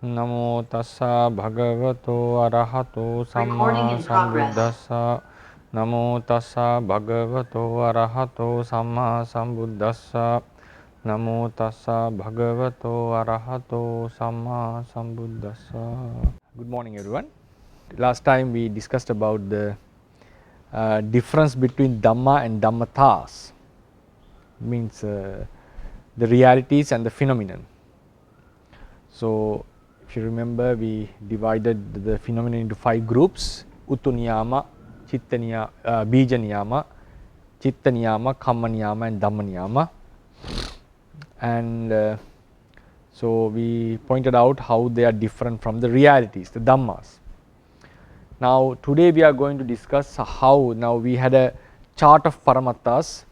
Namo tassa bhagavato arahato samma sambuddhassa. Namo tassa bhagavato arahato samma sambuddhassa. Namo tassa bhagavato arahato samma sambuddhassa. Good morning, everyone. Last time we discussed about the difference between Dhamma and Damathas, means the realities and the phenomenon. So, if you remember, we divided the phenomenon into 5 groups: Uttu Niyama, Chitta Niyama, Bija Niyama, Chitta Niyama, Kamma Niyama, and Dhamma Niyama. And so we pointed out how they are different from the realities, the Dhammas. Now, today we are going to discuss how, now we had a chart of Paramattas,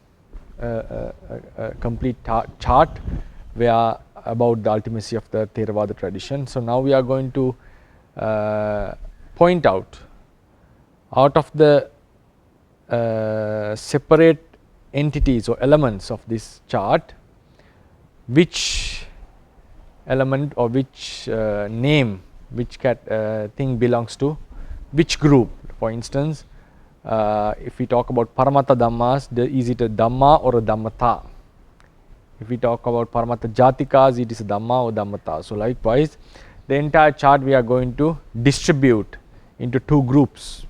a complete chart where about the ultimacy of the Theravada tradition. So, now we are going to point out of the separate entities or elements of this chart, which element or which name, which thing belongs to which group. For instance, if we talk about Paramatta Dhammas, is it a Dhamma or a Damatha? If we talk about Paramatta Jatikas, it is a Dhamma or Damatha. So, likewise, the entire chart we are going to distribute into 2 groups,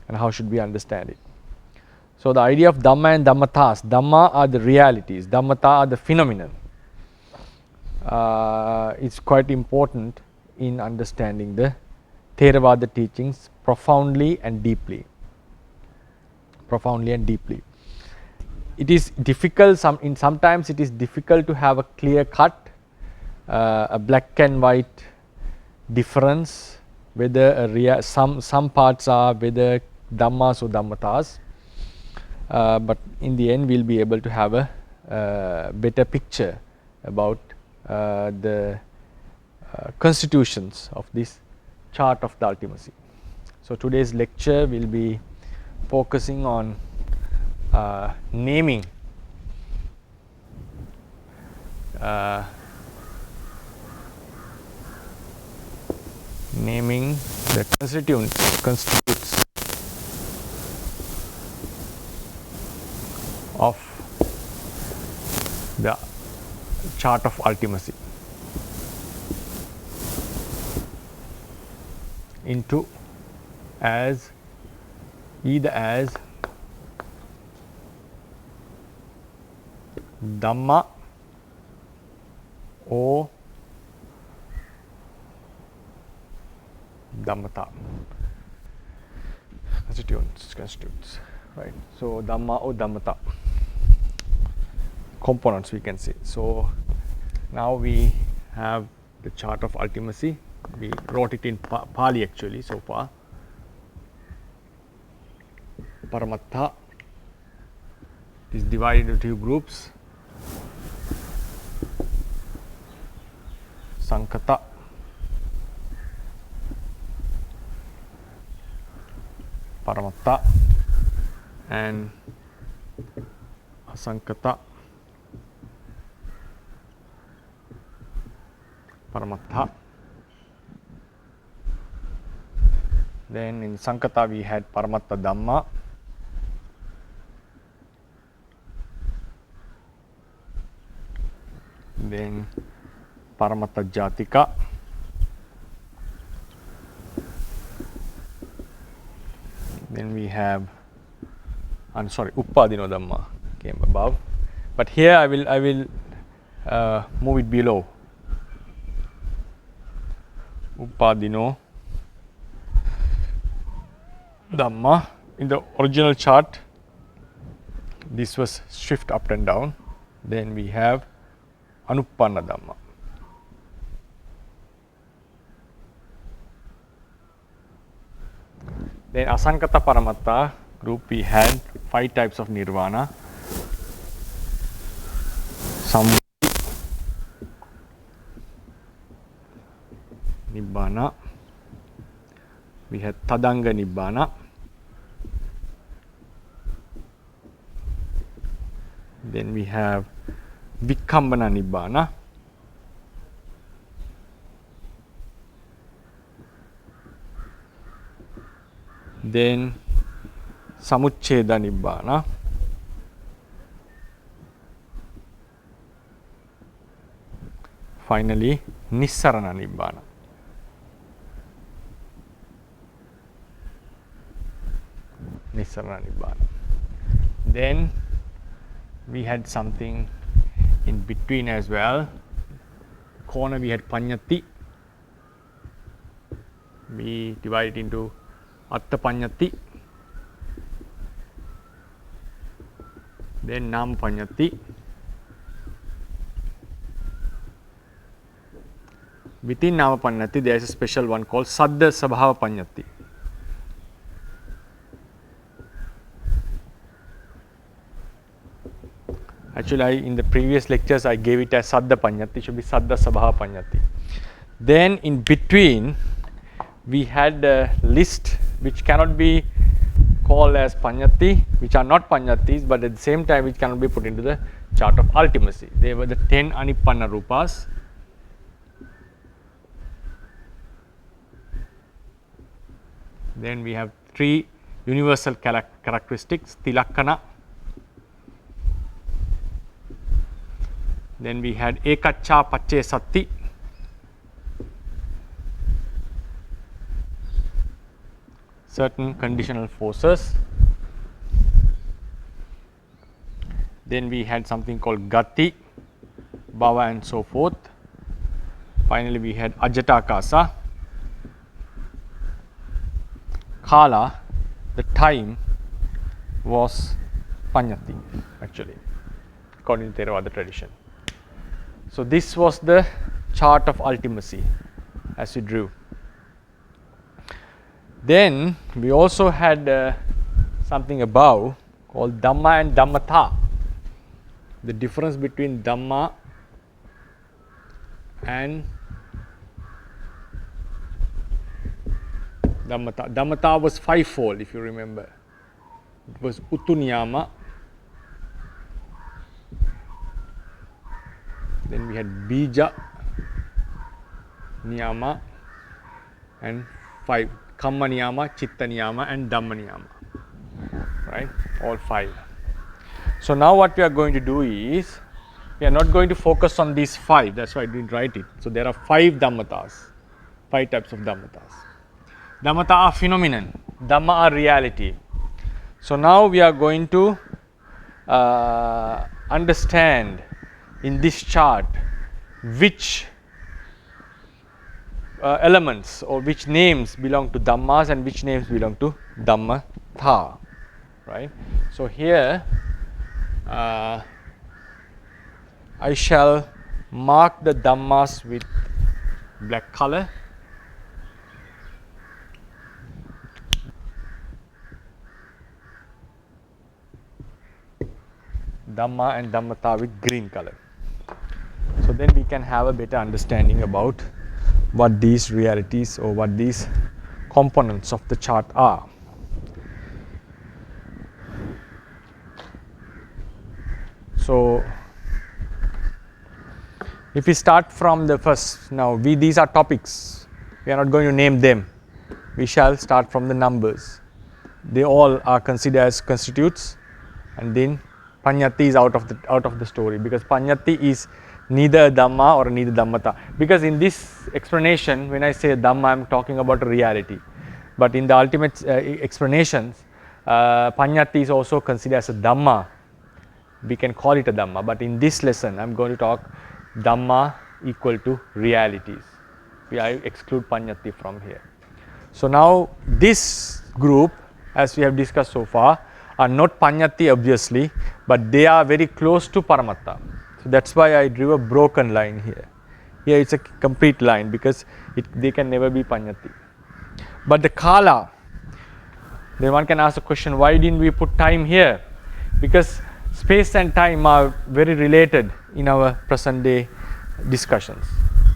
and how should we understand it. So, the idea of Dhamma and Damathas: Dhamma are the realities, Damatha are the phenomenon. It's quite important in understanding the Theravada teachings profoundly and deeply. It is difficult, sometimes it is difficult to have a clear cut, a black and white difference, whether some parts are whether Dhammas or Dhammatas, but in the end we will be able to have a better picture about the constitutions of this chart of the ultimacy. So, today's lecture will be focusing on naming the constitutes of the chart of ultimacy into either as Dhamma or Damatha. Constitutes, right. So, Dhamma or Damatha, components we can say. So, now we have the chart of ultimacy. We wrote it in Pali actually so far. Paramattha is divided into 2 groups: Asankata Paramatta and Asankata Paramattha. Then in Sankata we had Paramatta Dhamma, then Paramatta Jatika, then we have, Uppadino Dhamma came above, but here I will move it below. Uppadino Dhamma. In the original chart, this was shift up and down. Then we have Anuppanna Dhamma. Then Asankata Paramatta group, we had 5 types of nirvana: Nibbana, we had Tadanga Nibbana, then we have Vikambana Nibbana, then Samuccheda Nibbana, finally Nissarana Nibbana. Nissarana Nibbana. Then we had something in between as well. Corner we had Panyati. We divide it into Atta Panyati, then Nam Panyati. Within Nama Panyati there is a special one called Saddha Sabhava Panyati. Actually, in the previous lectures I gave it as Saddha Panyati, it should be Saddha Sabhava Panyati. Then in between we had a list which cannot be called as Panyati, which are not Panyatis, but at the same time which cannot be put into the chart of ultimacy. They were the 10 Anipanna Rupas. Then we have 3 universal characteristics, Tilakkana. Then we had Ekaccha Pacce Satti. Certain conditional forces. Then we had something called Gati, Bhava and so forth. Finally, we had Ajatakasa. Kala, the time, was Panyati actually, according to Theravada tradition. So this was the chart of ultimacy as we drew. Then we also had something above called Dhamma and Damatha. The difference between Dhamma and Damatha. Damatha was fivefold, if you remember. It was Uttuniyama. Then we had Bija, Niyama, and 5. Kamma Niyama, Chitta Niyama, and Dhamma Niyama. Right? All 5. So now what we are going to do is, we are not going to focus on these 5. That's why I didn't write it. So there are 5 Dhammatas, 5 types of Dhammatas. Dhammata are phenomenon, Dhamma are reality. So now we are going to understand in this chart which elements or which names belong to Dhammas and which names belong to Dhammatha. Right? So here I shall mark the Dhammas with black color. Dhamma and Dhammatha with green color. So then we can have a better understanding about what these realities or what these components of the chart are. So if we start from the first, now these are topics, we are not going to name them, we shall start from the numbers. They all are considered as constitutes, and then Panyati is out of the story, because Panyati is neither Dhamma or neither Dhammata. Because in this explanation, when I say Dhamma, I am talking about a reality. But in the ultimate explanations, Panyati is also considered as a Dhamma. We can call it a Dhamma. But in this lesson, I am going to talk Dhamma equal to realities. I exclude Panyati from here. So now this group, as we have discussed so far, are not Panyati obviously, but they are very close to Paramatta. So that's why I drew a broken line here. Here it's a complete line because they can never be Panyati. But the Kala, then one can ask the question, why didn't we put time here? Because space and time are very related in our present day discussions,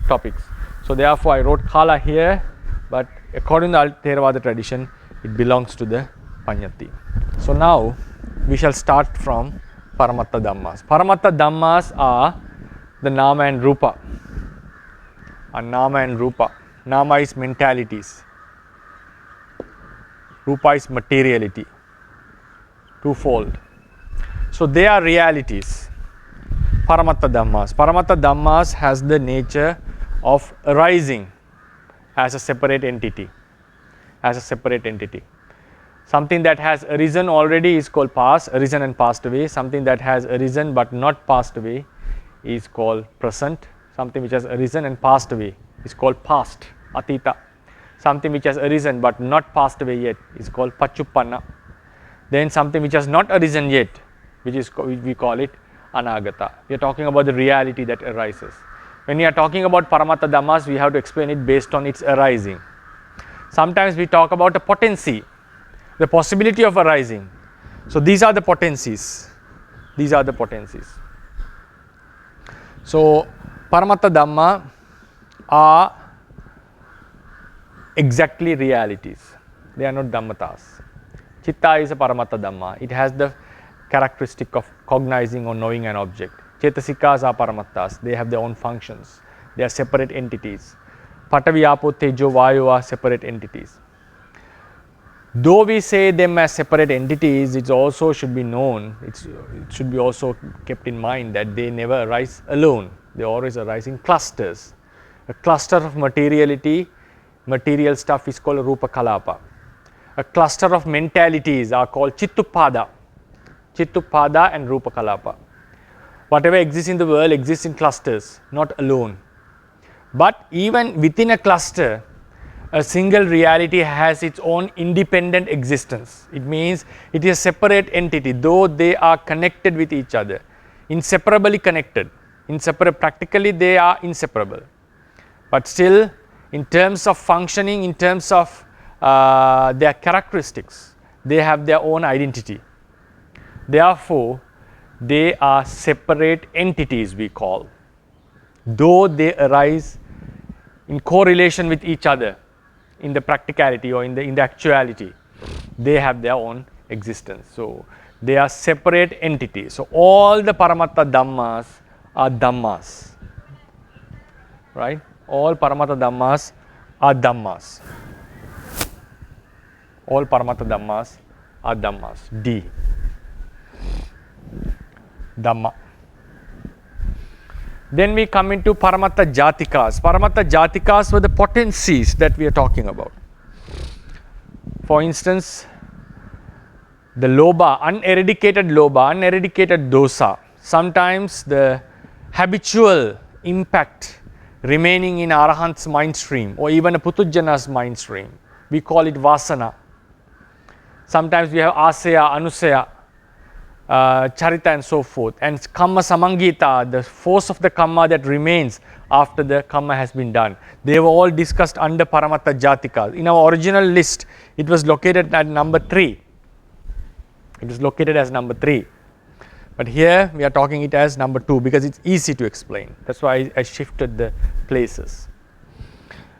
topics. So therefore I wrote Kala here, but according to the Theravada tradition, it belongs to the Panyati. So now we shall start from Paramatta Dhammas. Paramatta Dhammas are the Nama and Rupa. Nama and Rupa. Nama is mentalities. Rupa is materiality, twofold. So they are realities. Paramatta Dhammas. Paramatta Dhammas has the nature of arising as a separate entity. As a separate entity. Something that has arisen already is called past, arisen and passed away. Something that has arisen but not passed away is called present. Something which has arisen and passed away is called past, atita. Something which has arisen but not passed away yet is called pachuppanna. Then something which has not arisen yet, which we call it anagata. We are talking about the reality that arises. When we are talking about Paramatta Dhammas, we have to explain it based on its arising. Sometimes we talk about a potency, the possibility of arising. So these are the potencies. These are the potencies. So Paramatta Dhamma are exactly realities. They are not Dhammatas. Chitta is a Paramatta Dhamma. It has the characteristic of cognizing or knowing an object. Cetasikas are Paramattas. They have their own functions. They are separate entities. Patavi, Apo, Tejo, Vayu are separate entities. Though we say them as separate entities, it also should be known, it should be also kept in mind that they never arise alone. They always arise in clusters. A cluster of materiality, material stuff is called Rupa Kalapa. A cluster of mentalities are called Chittupada. Chittupada and Rupa Kalapa. Whatever exists in the world exists in clusters, not alone. But even within a cluster, a single reality has its own independent existence. It means it is a separate entity, though they are connected with each other, inseparably connected. Practically they are inseparable. But still, in terms of functioning, in terms of their characteristics, they have their own identity. Therefore, they are separate entities, we call. Though they arise in correlation with each other, in the practicality or in the actuality, they have their own existence. So they are separate entities. So all the Paramatta Dhammas are Dhammas, right? All Paramatta Dhammas are Dhammas. All Paramatta Dhammas are Dhammas. D. Dhamma. Then we come into Paramatta Jatikas. Paramatta Jatikas were the potencies that we are talking about. For instance, the lobha, uneradicated lobha, uneradicated dosa. Sometimes the habitual impact remaining in Arahant's mind stream or even a Putujjana's mind stream. We call it vasana. Sometimes we have asaya, anusaya, charita and so forth, and kamma samangita, the force of the kamma that remains after the kamma has been done. They were all discussed under Paramatta Jatikas. In our original list, it was located at number 3. It was located as number 3. But here we are talking it as number 2 because it's easy to explain. That's why I shifted the places.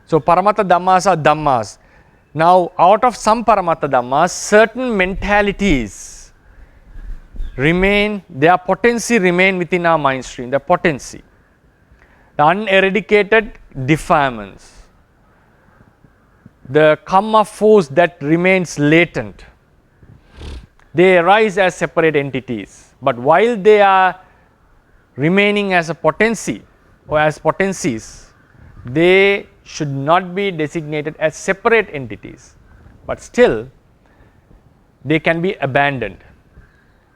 So Paramatta Dhammas are Dhammas. Now out of some Paramatta Dhammas, certain mentalities remain, their potency remain within our mind stream, the potency. The uneradicated defilements, the kamma force that remains latent, they arise as separate entities. But while they are remaining as a potency or as potencies, they should not be designated as separate entities. But still, they can be abandoned.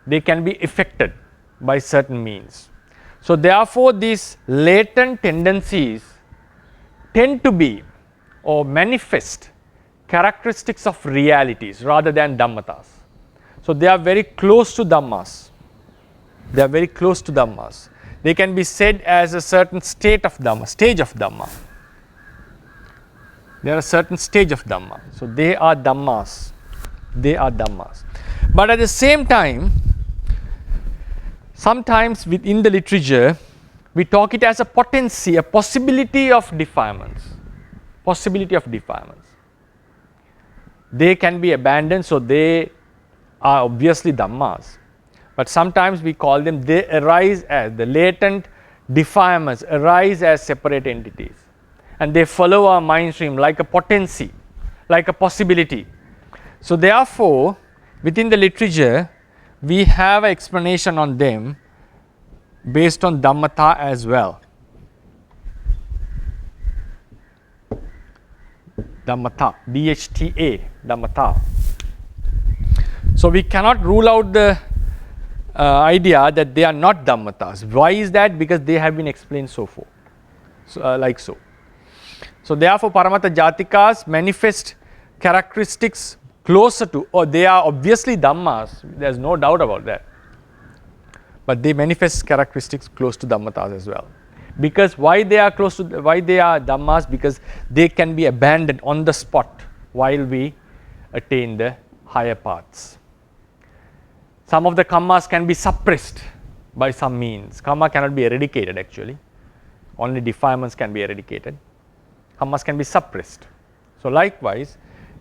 They can be affected by certain means. So therefore, these latent tendencies tend to be or manifest characteristics of realities rather than Dhammatas. So they are very close to Dhammas. They are very close to Dhammas. They can be said as a certain state of Dhamma, stage of Dhamma. They are a certain stage of Dhamma. So they are Dhammas. They are Dhammas. But at the same time, sometimes within the literature, we talk it as a potency, a possibility of defilements. Possibility of defilements. They can be abandoned, so they are obviously Dhammas. But sometimes we call them, they arise as, the latent defilements arise as separate entities. And they follow our mind stream like a potency, like a possibility. So therefore, within the literature, we have an explanation on them based on Damatha as well. Damatha, DHTA, Damatha. So we cannot rule out the idea that they are not Dhammatas. Why is that? Because they have been explained so far, like so. So therefore, Paramatta Jatikas manifest characteristics closer to, or they are obviously Dhammas, there is no doubt about that. But they manifest characteristics close to Dhammatas as well. Because why they are Dhammas? Because they can be abandoned on the spot while we attain the higher paths. Some of the kammas can be suppressed by some means. Kamma cannot be eradicated actually. Only defilements can be eradicated. Kammas can be suppressed. So likewise,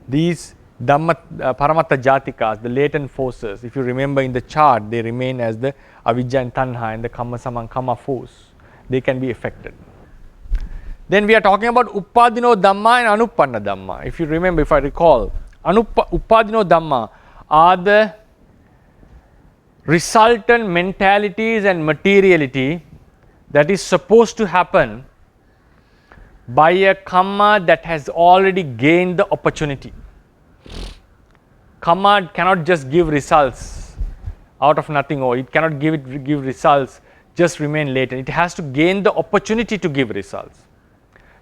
these Paramatta Jatikas, the latent forces, if you remember in the chart, they remain as the Avijja and Tanha and the Kamma Samang Kamma force. They can be affected. Then we are talking about Uppadino Dhamma and Anuppanna Dhamma. If you remember, if I recall, Uppadino Dhamma are the resultant mentalities and materiality that is supposed to happen by a kamma that has already gained the opportunity. Kamma cannot just give results out of nothing, or it cannot give results, just remain latent. It has to gain the opportunity to give results.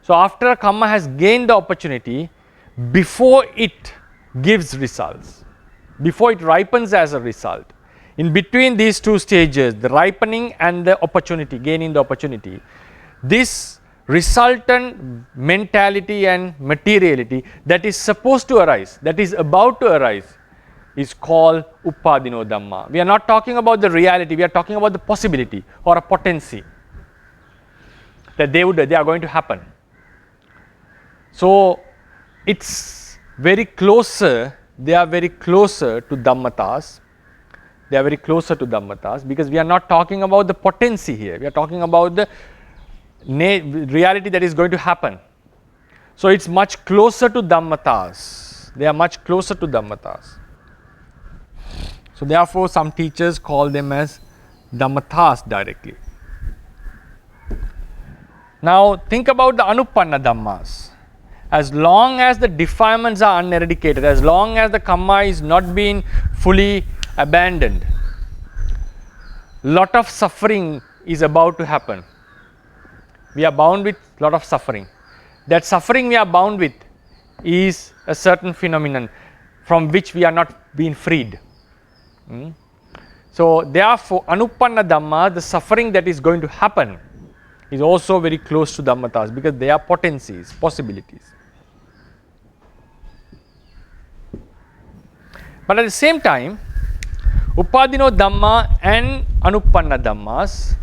So after a kamma has gained the opportunity, before it gives results, before it ripens as a result, in between these two stages, the ripening and the opportunity, gaining the opportunity, this resultant mentality and materiality that is supposed to arise, that is about to arise, is called Uppadino Dhamma. We are not talking about the reality, we are talking about the possibility or a potency that they are going to happen. So it's very closer, they are very closer to Dhammatas. They are very closer to Dhammatas because we are not talking about the potency here. We are talking about the reality that is going to happen. So it's much closer to Dhammatas. They are much closer to Dhammatas. So therefore, some teachers call them as Dhammatas directly. Now think about the Anuppanna Dhammas. As long as the defilements are uneradicated, as long as the kamma is not being fully abandoned, lot of suffering is about to happen. We are bound with lot of suffering. That suffering we are bound with is a certain phenomenon from which we are not being freed. So therefore, Anuppanna Dhamma, the suffering that is going to happen, is also very close to Dhammatas because they are potencies, possibilities. But at the same time, Uppadino Dhamma and Anuppanna Dhammas,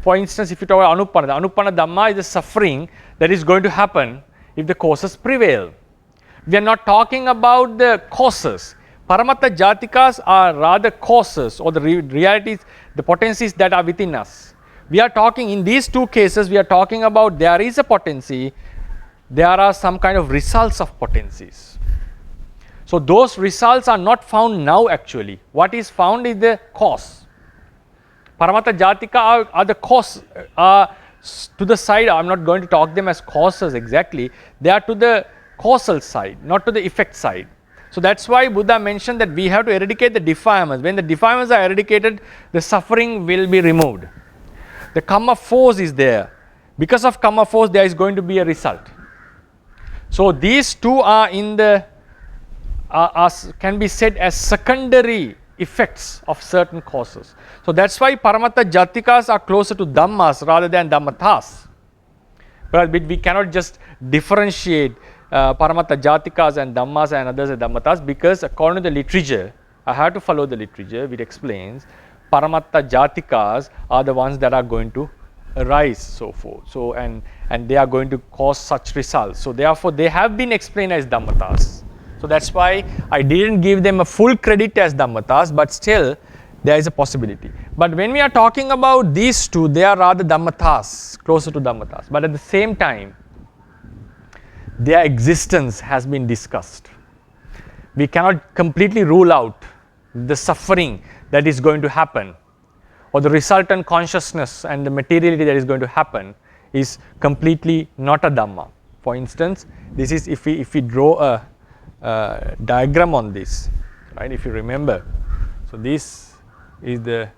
for instance, if you talk about Anuppanna Dhamma is the suffering that is going to happen if the causes prevail. We are not talking about the causes. Paramatta Jatikas are rather causes or the realities, the potencies that are within us. We are talking, in these two cases, we are talking about there is a potency, there are some kind of results of potencies. So those results are not found now actually. What is found is the cause. Paramatta Jatika are the cause, to the side. I am not going to talk them as causes exactly. They are to the causal side, not to the effect side. So that's why Buddha mentioned that we have to eradicate the defilements. When the defilements are eradicated, the suffering will be removed. The kamma force is there. Because of kamma force, there is going to be a result. So these two are in the can be said as secondary effects of certain causes. So that's why Paramatta Jatikas are closer to Dhammas rather than Dhammatas. But we cannot just differentiate Paramatta Jatikas and Dhammas and others as Dhammatas because according to the literature, I have to follow the literature which explains Paramatta Jatikas are the ones that are going to arise, so forth. So and they are going to cause such results. So therefore they have been explained as Dhammatas. So that's why I didn't give them a full credit as Dhammatas, but still there is a possibility. But when we are talking about these two, they are rather Dhammatas, closer to Dhammatas. But at the same time, their existence has been discussed. we cannot completely rule out the suffering that is going to happen, or the resultant consciousness and the materiality that is going to happen is completely not a Dhamma. For instance, this is if we draw a diagram on this, right? If you remember, so this is the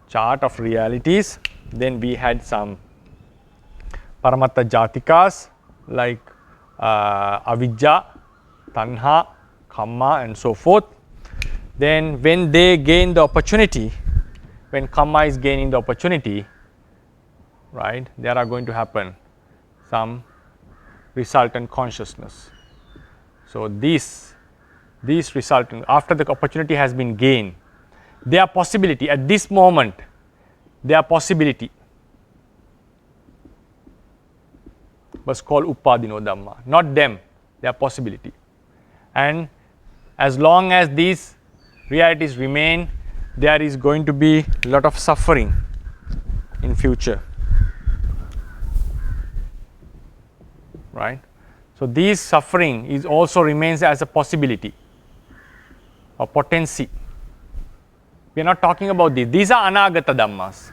chart of realities. Then we had some Paramatta Jatikas like Avijja, Tanha, Kamma, and so forth. Then when they gain the opportunity, when Kamma is gaining the opportunity, right, there are going to happen some resultant consciousness. So these resultant, after the opportunity has been gained, their possibility at this moment, their possibility was called Upadino Dhamma, not them, their possibility. And as long as these realities remain, there is going to be a lot of suffering in future, right? So this suffering is also remains as a possibility or potency. We are not talking about these. These are Anagata Dhammas.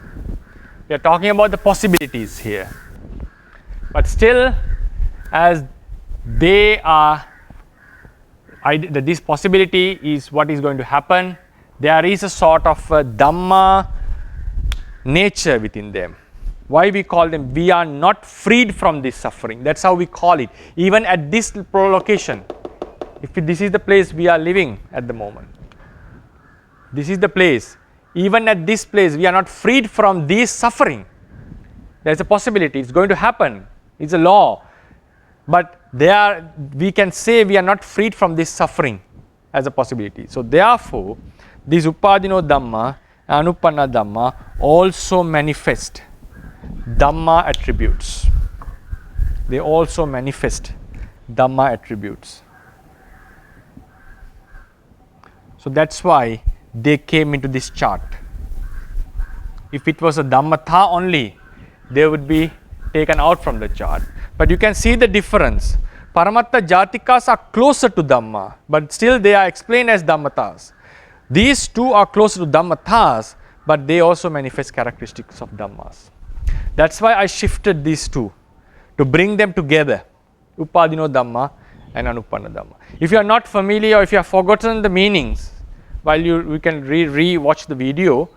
We are talking about the possibilities here. But still, as they are, this possibility is what is going to happen. There is a sort of a Dhamma nature within them. Why we call them? We are not freed from this suffering. That's how we call it. Even at this location, if this is the place we are living at the moment, this is the place. Even at this place, we are not freed from this suffering. There is a possibility. It's going to happen. It's a law. But we can say we are not freed from this suffering as a possibility. So therefore, these Upadino Dhamma, Anupanna Dhamma also manifest Dhamma attributes. They also manifest Dhamma attributes. So that's why they came into this chart. If it was a Dhammatha only, they would be taken out from the chart. But you can see the difference. Paramatta Jatikas are closer to Dhamma, but still they are explained as Dhammatas. These two are closer to Dhammatas, but they also manifest characteristics of Dhammas. That's why I shifted these two, to bring them together, Upadino Dhamma and Anupanna Dhamma. If you are not familiar, or if you have forgotten the meanings, while you can re-watch the video.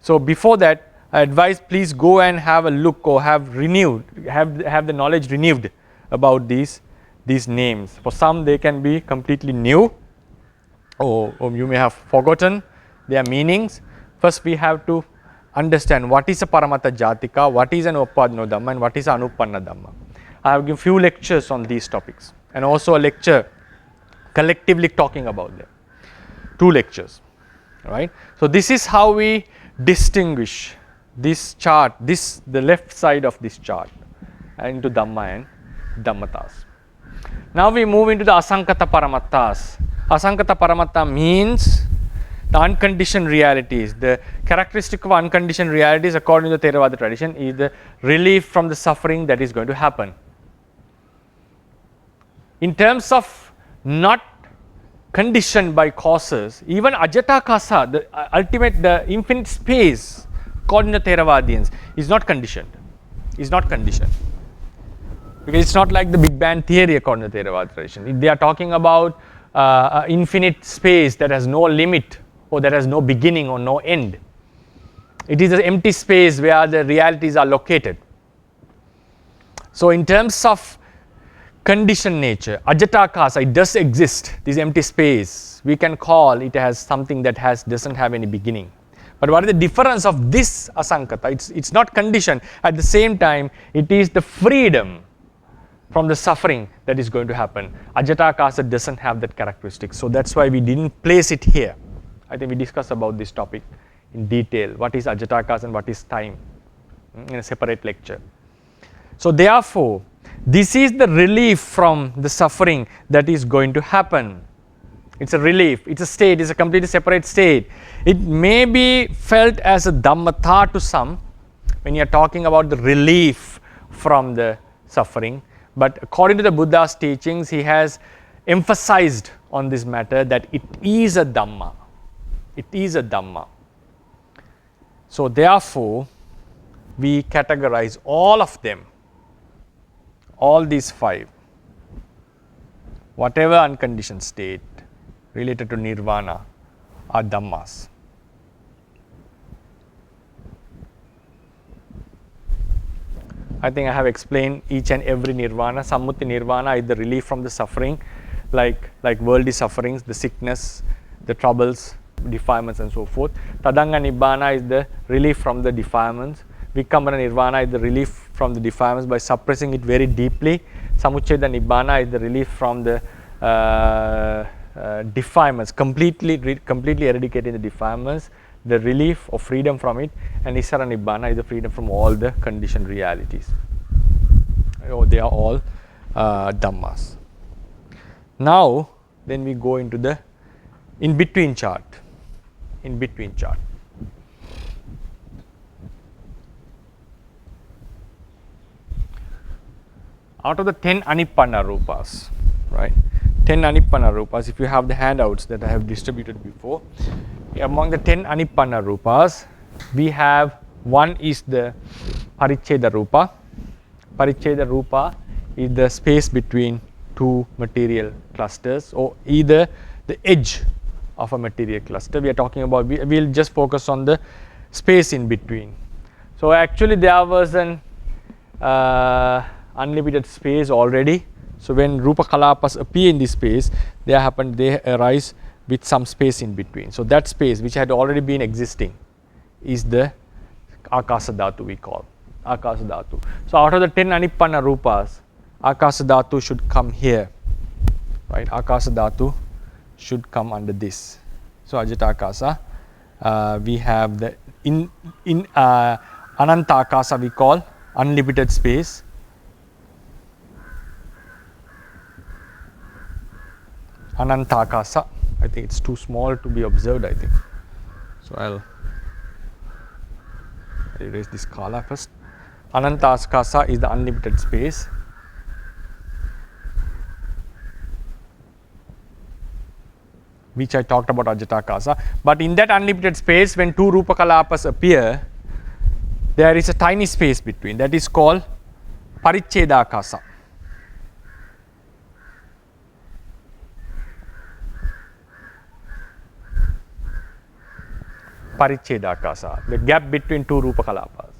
So before that, I advise please go and have a look, or have the knowledge renewed about these names. For some they can be completely new, or you may have forgotten their meanings. First we have to understand what is a Paramatta Jatika, what is an Upadino Dhamma, and what is Anupanna Dhamma. I have given few lectures on these topics, and also a lecture collectively talking about them. 2 lectures, right? So this is how we distinguish this chart, the left side of this chart, into Dhamma and Dhammatas. Now we move into the Asankata Paramattas. Asankata Paramatta means the unconditioned realities. The characteristic of unconditioned realities according to the Theravada tradition is the relief from the suffering that is going to happen. In terms of not conditioned by causes, even Ajatakasa, the infinite space, according to Theravadians, is not conditioned. Is not conditioned. Because it's not like the Big Bang theory according to Theravada tradition. They are talking about infinite space that has no limit, or that has no beginning or no end. It is an empty space where the realities are located. So in terms of conditioned nature, Ajatakasa, it does exist, this empty space. We can call it as something that doesn't have any beginning. But what is the difference of this Asankata? It's not conditioned. At the same time, it is the freedom from the suffering that is going to happen. Ajatakasa doesn't have that characteristic. So that's why we didn't place it here. I think we discussed about this topic in detail. What is Ajatakasa and what is time in a separate lecture. So therefore, this is the relief from the suffering that is going to happen. It's a relief, it's a state, it's a completely separate state. It may be felt as a Dhammatha to some when you are talking about the relief from the suffering. But according to the Buddha's teachings, he has emphasized on this matter that it is a Dhamma. It is a Dhamma. So therefore, we categorize all of them, all these 5, whatever unconditioned state related to nirvana are Dhammas. I think I have explained each and every nirvana. Sammuti nirvana is the relief from the suffering, like worldly sufferings, the sickness, the troubles, defilements and so forth. Tadanga nibbana is the relief from the defilements. Vikambana nirvana is the relief from the defilements by suppressing it very deeply. Samuchcheda nibbana is the relief from the defilements, completely eradicating the defilements, the relief of freedom from it. And Isara nibbana is the freedom from all the conditioned realities. They are all Dhammas. Now, then we go into the in-between chart. In-between chart. Out of the 10 Anippanna Rupas, right? 10 Anippanna Rupas, if you have the handouts that I have distributed before, among the 10 Anippanna Rupas, we have one is the Paricheda Rupa. Paricheda Rupa is the space between two material clusters, or either the edge of a material cluster. We are talking about, we will just focus on the space in between. So actually there was an unlimited space already. So when Rupa Kalapas appear in this space, they arise with some space in between. So that space which had already been existing is the Akasa Dhatu, we call Akasa Dhatu. So out of the 10 Anippanna Rupas, Akasa Dhatu should come here, right? Akasa Dhatu should come under this. So Ajata Akasa, we have the in Ananta Akasa, we call unlimited space. Ananta Akasa, I think it's too small to be observed, I think. So I'll erase this kala first. Ananta Akasa is the unlimited space. Which I talked about Ajata Akasa. But in that unlimited space, when two Rupa Kalapas appear, there is a tiny space between. That is called Paricheda Akasa. Paricheda Akasa, the gap between two Rupa Kalapas.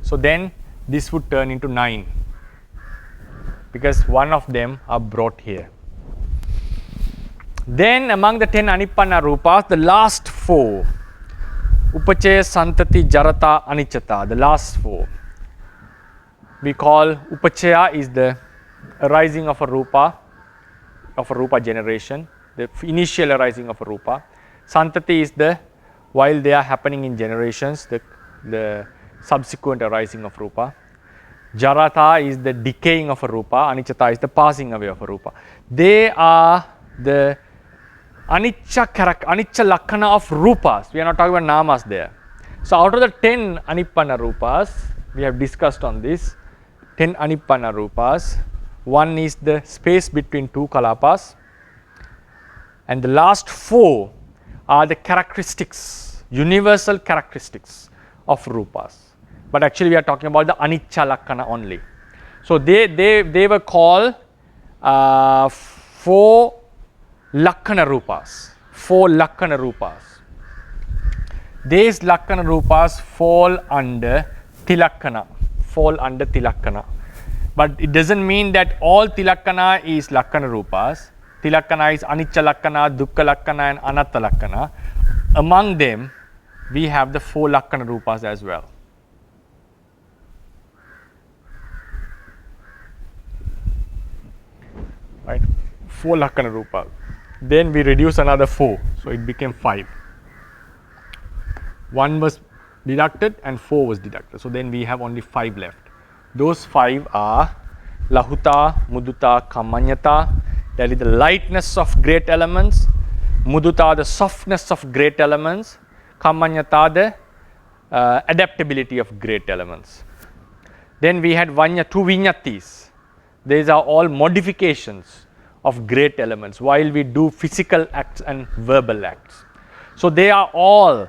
So then this would turn into 9 because one of them are brought here. Then among the 10 Anippanna Rupas, the last 4, Upachaya, Santati, Jarata, Anichata, the last 4, we call Upachaya is the arising of a Rupa generation, the initial arising of a Rupa. Santati is the, while they are happening in generations, the subsequent arising of Rupa. Jarata is the decaying of a Rupa, Anichata is the passing away of a Rupa. They are the Anicca Lakkana of Rupas. We are not talking about Namas there. So out of the 10 Anippanna Rupas, we have discussed on this, 10 Anippanna Rupas, one is the space between two Kalapas, and the last 4 are the characteristics, universal characteristics of Rupas. But actually we are talking about the Anicca Lakkana only. So they were called 4 Lakkana Rupas. 4 Lakkana Rupas. These Lakkana Rupas fall under Tilakkana. But it doesn't mean that all Tilakkana is Lakkana Rupas. Tilakkana is Anicca Lakkana, Dukkha Lakkana and Anatta Lakkana. Among them, we have the 4 Lakkana Rupas as well. Right? 4 Lakkana Rupas. Then we reduce another 4, so it became 5. 1 was deducted and 4 was deducted. So then we have only 5 left. Those 5 are Lahuta, Mudita, Kamanyata, that is the lightness of great elements, Mudita, the softness of great elements, Kamanyata, the adaptability of great elements. Then we had 2 Vinyatis. These are all modifications of great elements while we do physical acts and verbal acts. So they are all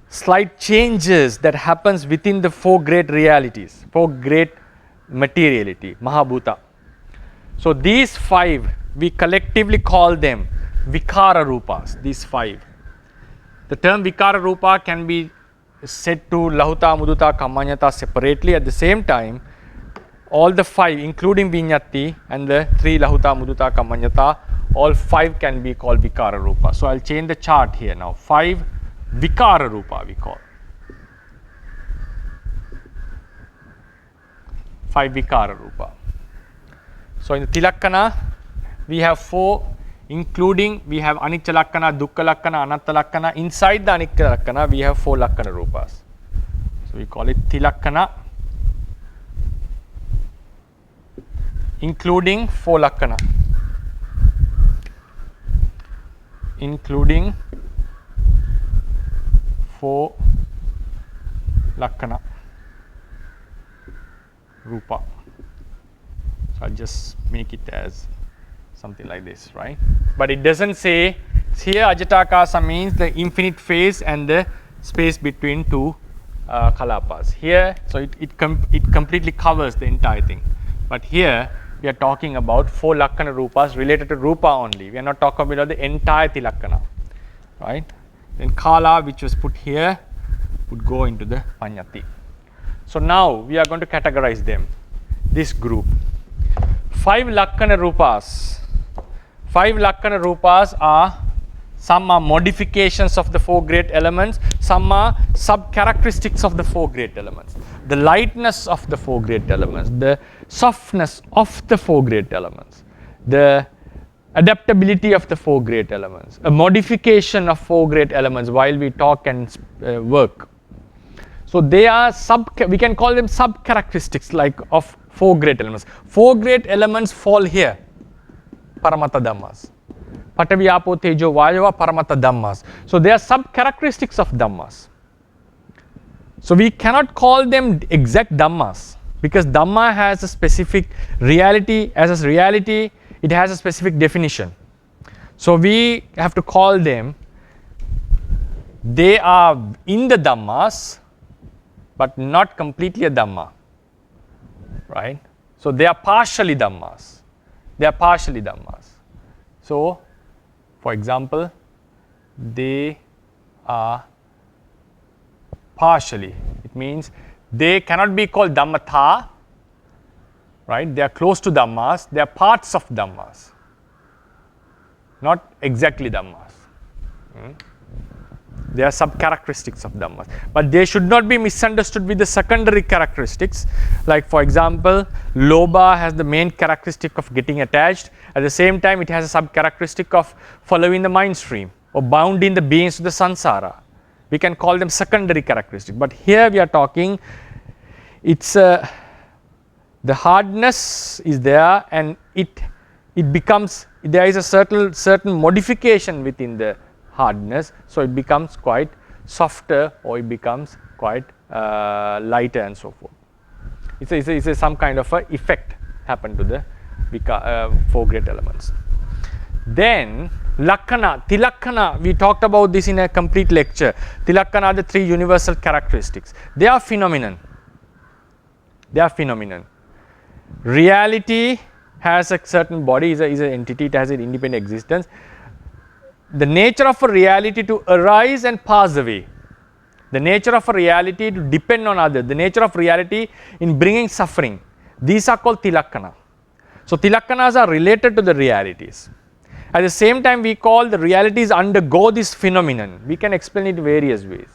slight changes that happens within the four great realities, four great materiality, Mahabhuta. So these five, we collectively call them Vikara Rupas, these five. The term Vikara Rupa can be said to Lahuta, Mudita, Kamanyata separately. At the same time, all the five, including Vinyati and the three Lahuta, Mudita, Kamanyata, all five can be called Vikara Rupa. So I'll change the chart here now. Five Vikara Rupa we call. Five Vikara Rupa. So in the Tilakkana, we have four, including we have Anicca Lakkana, Dukkha Lakkana, Anatta Lakkana. Inside the Anicca Lakkana, we have four Lakkana Rupas. So we call it Tilakkana, including four Lakkana. Including four Lakkana Rupa. So I'll just make it as something like this, right? But it doesn't say, here Ajatakasa means the infinite phase and the space between two kalapas. Here, so it completely covers the entire thing. But here, we are talking about four Lakkana Rupas related to Rupa only. We are not talking about the entire Tilakkana, right? Then Kala, which was put here, would go into the Panyati. So now, we are going to categorize them, this group. Five Lakkana Rupas. Five Lakkana Rupas are, some are modifications of the four great elements, some are sub-characteristics of the four great elements. The lightness of the four great elements, the softness of the four great elements, the adaptability of the four great elements, a modification of four great elements while we talk and work. So they are we can call them sub-characteristics like of four great elements. Four great elements fall here, Paramatta Dhammas. Patavi, Apo, Tejo, Vayu are Paramatta Dhammas. So they are sub-characteristics of Dhammas. So we cannot call them exact Dhammas because Dhamma has a specific reality. As a reality, it has a specific definition. So we have to call them, they are in the Dhammas, but not completely a Dhamma, right? So they are partially Dhammas. They are partially Dhammas. So, for example, they are partially. It means they cannot be called Dhammatha, right? They are close to Dhammas. They are parts of Dhammas, not exactly Dhammas. They are sub-characteristics of Dhammas. But they should not be misunderstood with the secondary characteristics. Like for example, Lobha has the main characteristic of getting attached. At the same time, it has a sub-characteristic of following the mind stream or bounding the beings to the samsara. We can call them secondary characteristics. But here we are talking, it's the hardness is there and it becomes, there is a certain modification within the hardness, so it becomes quite softer or it becomes quite lighter and so forth. It's some kind of a effect happen to the four great elements. Then Lakkana, Tilakkana, we talked about this in a complete lecture. Tilakkana are the three universal characteristics. They are phenomenon. They are phenomenon. Reality has a certain body, is an entity, it has an independent existence. The nature of a reality to arise and pass away, the nature of a reality to depend on others, the nature of reality in bringing suffering, these are called Tilakkana. So Tilakkanas are related to the realities. At the same time, we call the realities undergo this phenomenon. We can explain it various ways.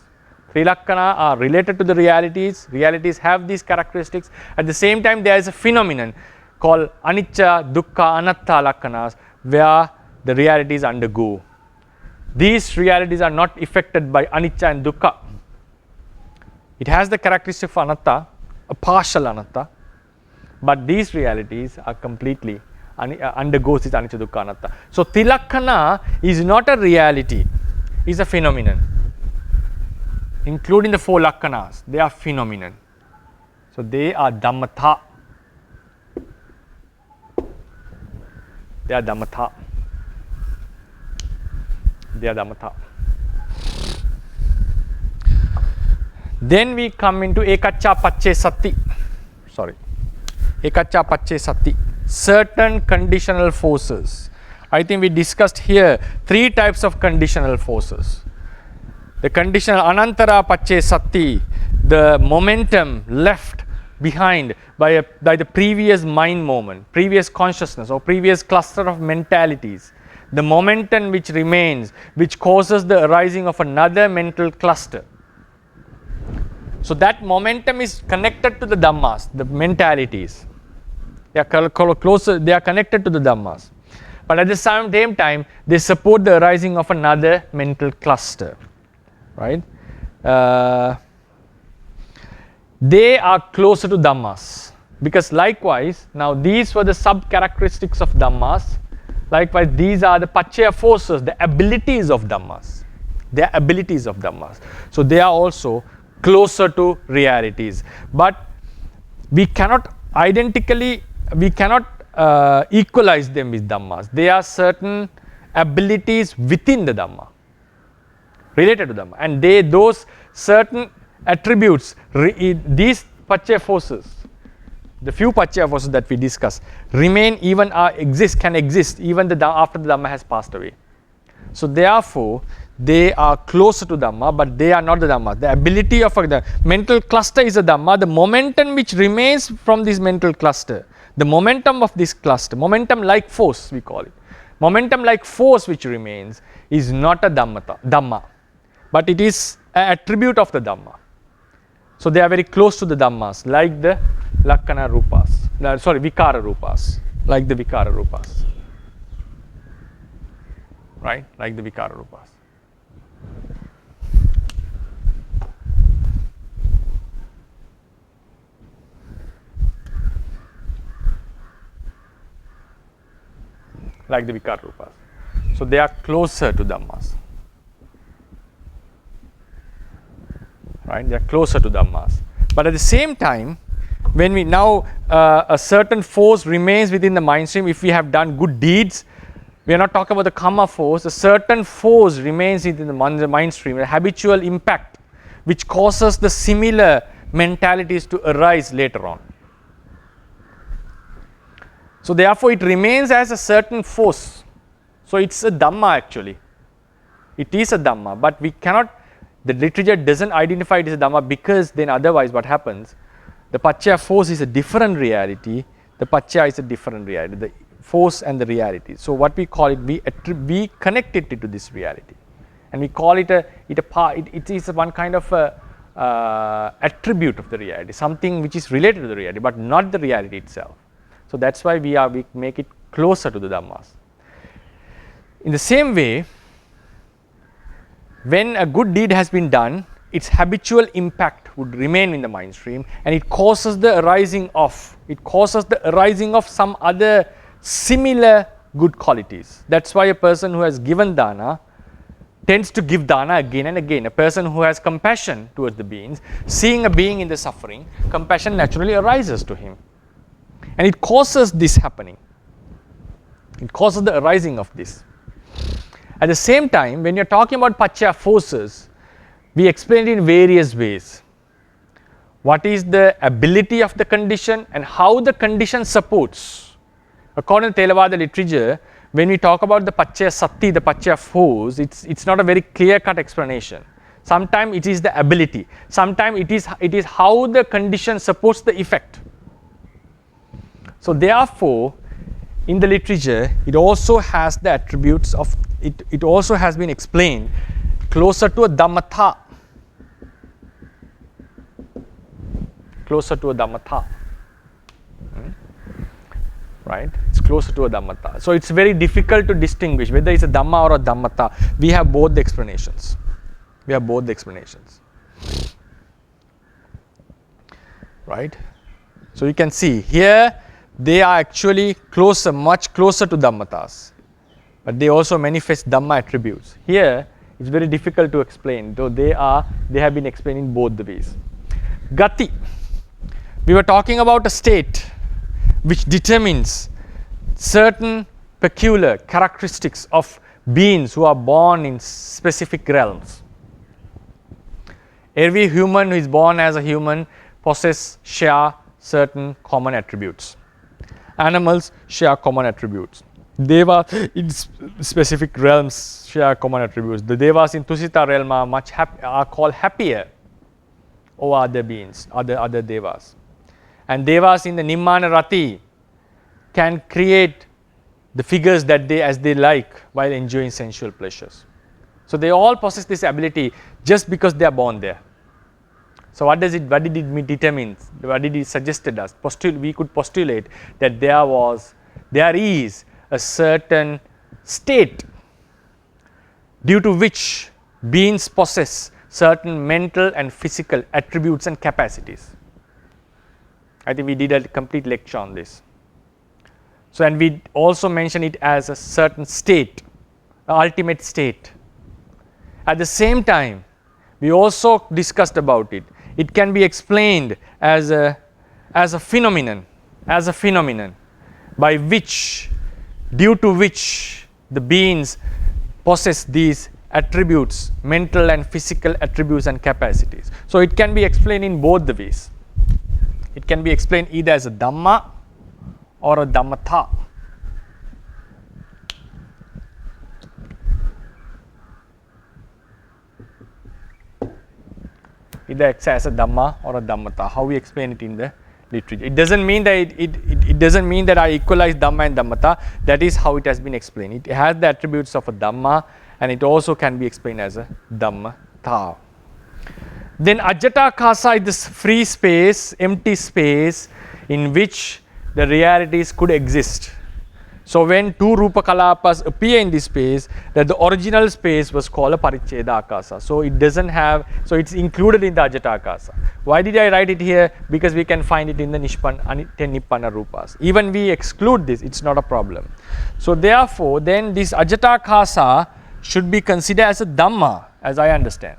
Tilakkana are related to the realities, realities have these characteristics. At the same time, there is a phenomenon called Anicca, Dukkha, Anatta Lakkanas, where the realities undergo. These realities are not affected by Anicca and Dukkha. It has the characteristic of Anatta, a partial Anatta, but these realities are completely undergoes this Anicca, Dukkha, Anatta. So Tilakkana is not a reality, is a phenomenon. Including the four Lakkanas, they are phenomenon. So they are Dhammatha. They are Damatha. They are Damatha. Then we come into Ekaccha Pacce Sati. Sorry. Ekaccha Pacce Sati. Certain conditional forces. I think we discussed here 3 types of conditional forces. The conditional Anantara Pacce Sati, the momentum left behind by the previous mind moment, previous consciousness or previous cluster of mentalities. The momentum which remains, which causes the arising of another mental cluster. So that momentum is connected to the Dhammas, the mentalities. They are closer, they are connected to the Dhammas. But at the same time, they support the arising of another mental cluster. Right? They are closer to Dhammas. Because likewise, now these were the sub-characteristics of Dhammas. Likewise, these are the Paccaya forces, the abilities of Dhammas. They are abilities of Dhammas. So they are also closer to realities. But we cannot equalize them with Dhammas. They are certain abilities within the Dhamma, related to Dhamma. And those certain attributes, these Paccaya forces, the few Paccaya forces that we discuss, remain even can exist even after the Dhamma has passed away. So therefore, they are closer to Dhamma, but they are not the Dhamma. The ability of the mental cluster is a Dhamma. The momentum which remains from this mental cluster, the momentum of this cluster, momentum like force we call it, momentum like force which remains is not a Dhamma, but it is an attribute of the Dhamma. So they are very close to the Dhammas, like the Lakkana Rupas, Vikara Rupas, like the Vikara Rupas. Right? Like the Vikara Rupas. Like the Vikara Rupas. So they are closer to Dhammas. Right? They are closer to Dhammas. But at the same time, when we now a certain force remains within the mind stream, if we have done good deeds, we are not talking about the karma force, a certain force remains within the mind stream, a habitual impact which causes the similar mentalities to arise later on. So therefore it remains as a certain force. So it's a Dhamma actually. It is a Dhamma, but we cannot, the literature doesn't identify it as a Dhamma, because then otherwise what happens? The Paccaya force is a different reality, the Paccaya is a different reality, the force and the reality. So what we call it, we connect it to this reality, and we call it it is one kind of attribute of the reality, something which is related to the reality, but not the reality itself. So that's why we make it closer to the Dhammas. In the same way, when a good deed has been done, its habitual impact would remain in the mind stream, and it causes the arising of some other similar good qualities. That's why a person who has given dana tends to give dana again and again. A person who has compassion towards the beings, seeing a being in the suffering, compassion naturally arises to him, and it causes this happening. It causes the arising of this. At the same time, when you're talking about Paccaya forces, we explain it in various ways. What is the ability of the condition and how the condition supports. According to Theravada literature, when we talk about the Paccaya Sati, the Paccaya force, it's not a very clear-cut explanation. Sometimes it is the ability. Sometimes it is how the condition supports the effect. So therefore, in the literature, it also has the attributes of, it also has been explained closer to a Damatha. Closer to a Damatha. Right? It's closer to a Damatha. So it's very difficult to distinguish whether it's a Dhamma or a Damatha. We have both the explanations. Right? So you can see here they are actually closer, much closer to Dhammatas. But they also manifest Dhamma attributes. Here it's very difficult to explain, though they have been explained in both the ways. Gati. We were talking about a state which determines certain peculiar characteristics of beings who are born in specific realms. Every human who is born as a human share certain common attributes. Animals share common attributes. Devas in specific realms share common attributes. The Devas in Tusita realm are called happier over other beings, other Devas. And Devas in the Nimmana Rati can create the figures that they like while enjoying sensual pleasures. So they all possess this ability just because they are born there. So what did it determine? What did it suggested us? We could postulate that there is a certain state due to which beings possess certain mental and physical attributes and capacities. I think we did a complete lecture on this. So, and we also mention it as a certain state, an ultimate state. At the same time, we also discussed about it. It can be explained as a phenomenon, by which, due to which the beings possess these attributes, mental and physical attributes and capacities. So it can be explained in both the ways. It can be explained either as a Dhamma or a Damatha. Either as a Dhamma or a Damatha, how we explain it in the literature. It doesn't mean that it doesn't mean that I equalize Dhamma and Damatha. That is how it has been explained. It has the attributes of a Dhamma, and it also can be explained as a Damatha. Then Ajatakasa is this free space, empty space in which the realities could exist. So when two Rupa Kalapas appear in this space, that the original space was called a Paricheda Akasa. So it doesn't have, so it's included in the Ajatakasa. Why did I write it here? Because we can find it in the 10 Nippana Rupas. Even we exclude this, it's not a problem. So therefore, then this Ajatakasa should be considered as a Dhamma, as I understand.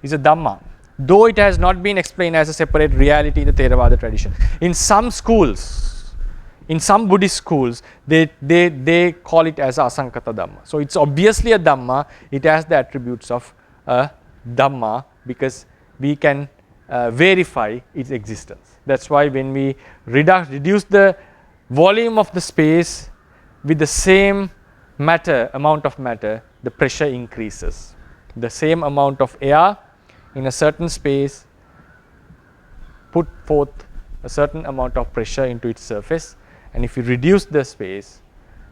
It's a Dhamma, though it has not been explained as a separate reality in the Theravada tradition. In some schools, in some Buddhist schools, they call it as Asankata Dhamma. So it's obviously a Dhamma, it has the attributes of a Dhamma because we can verify its existence. That's why when we reduce the volume of the space with the same amount of matter, the pressure increases. The same amount of air in a certain space put forth a certain amount of pressure into its surface, and if you reduce the space,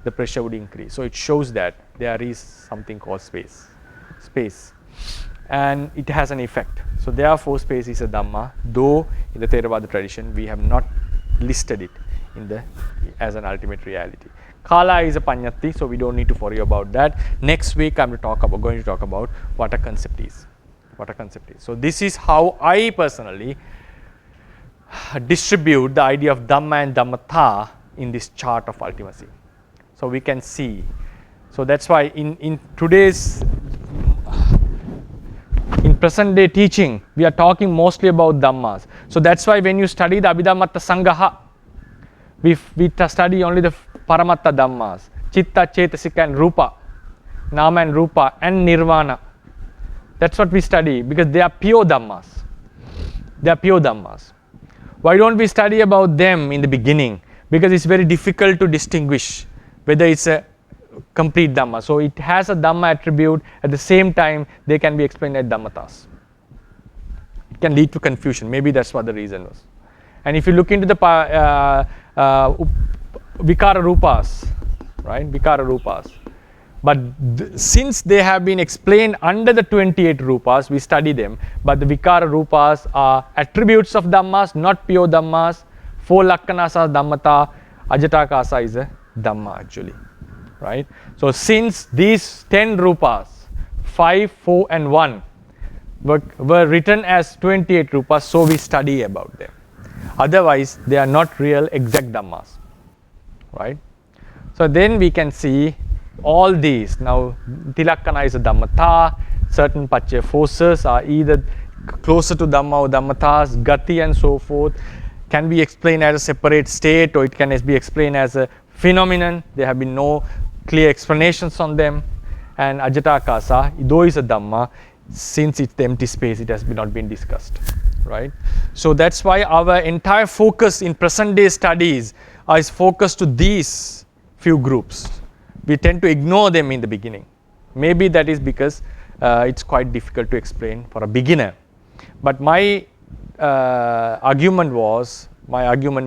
the pressure would increase. So it shows that there is something called space, and it has an effect. So therefore space is a Dhamma, though in the Theravada tradition we have not listed it as an ultimate reality. Kala is a Panyati, so we don't need to worry about that. Next week I'm going to talk about what a concept is. So this is how I personally distribute the idea of Dhamma and Damatha in this chart of ultimacy. So we can see. So that's why in today's, in present day teaching, we are talking mostly about Dhammas. So that's why when you study the Abhidhammatta Sangaha, we study only the Paramatta Dhammas, Chitta, Chetasika and Rupa, Nama and Rupa and Nirvana. That's what we study because they are pure Dhammas. Why don't we study about them in the beginning? Because it's very difficult to distinguish whether it's a complete Dhamma. So it has a Dhamma attribute, at the same time they can be explained as Dhammatas. It can lead to confusion, maybe that's what the reason was. And if you look into the Vikara Rupas, right? Vikara Rupas. But since they have been explained under the 28 Rupas, we study them. But the Vikara Rupas are attributes of Dhammas, not pure Dhammas. 4 Lakkanas are Dhammata, Ajatakasa is a Dhamma actually, right? So since these 10 Rupas, 5, 4 and 1 were written as 28 Rupas, so we study about them. Otherwise, they are not real exact Dhammas, right? So then we can see all these. Now, Tilakkana is a Dhammata, certain Paccaya forces are either closer to Dhamma or Dhammatas, Gati and so forth, can be explained as a separate state, or it can be explained as a phenomenon. There have been no clear explanations on them. And Ajatakasa, though is a Dhamma, since it's the empty space, it has not been discussed, right? So that's why our entire focus in present day studies is focused to these few groups. We tend to ignore them in the beginning. Maybe that is because it's quite difficult to explain for a beginner. But my argument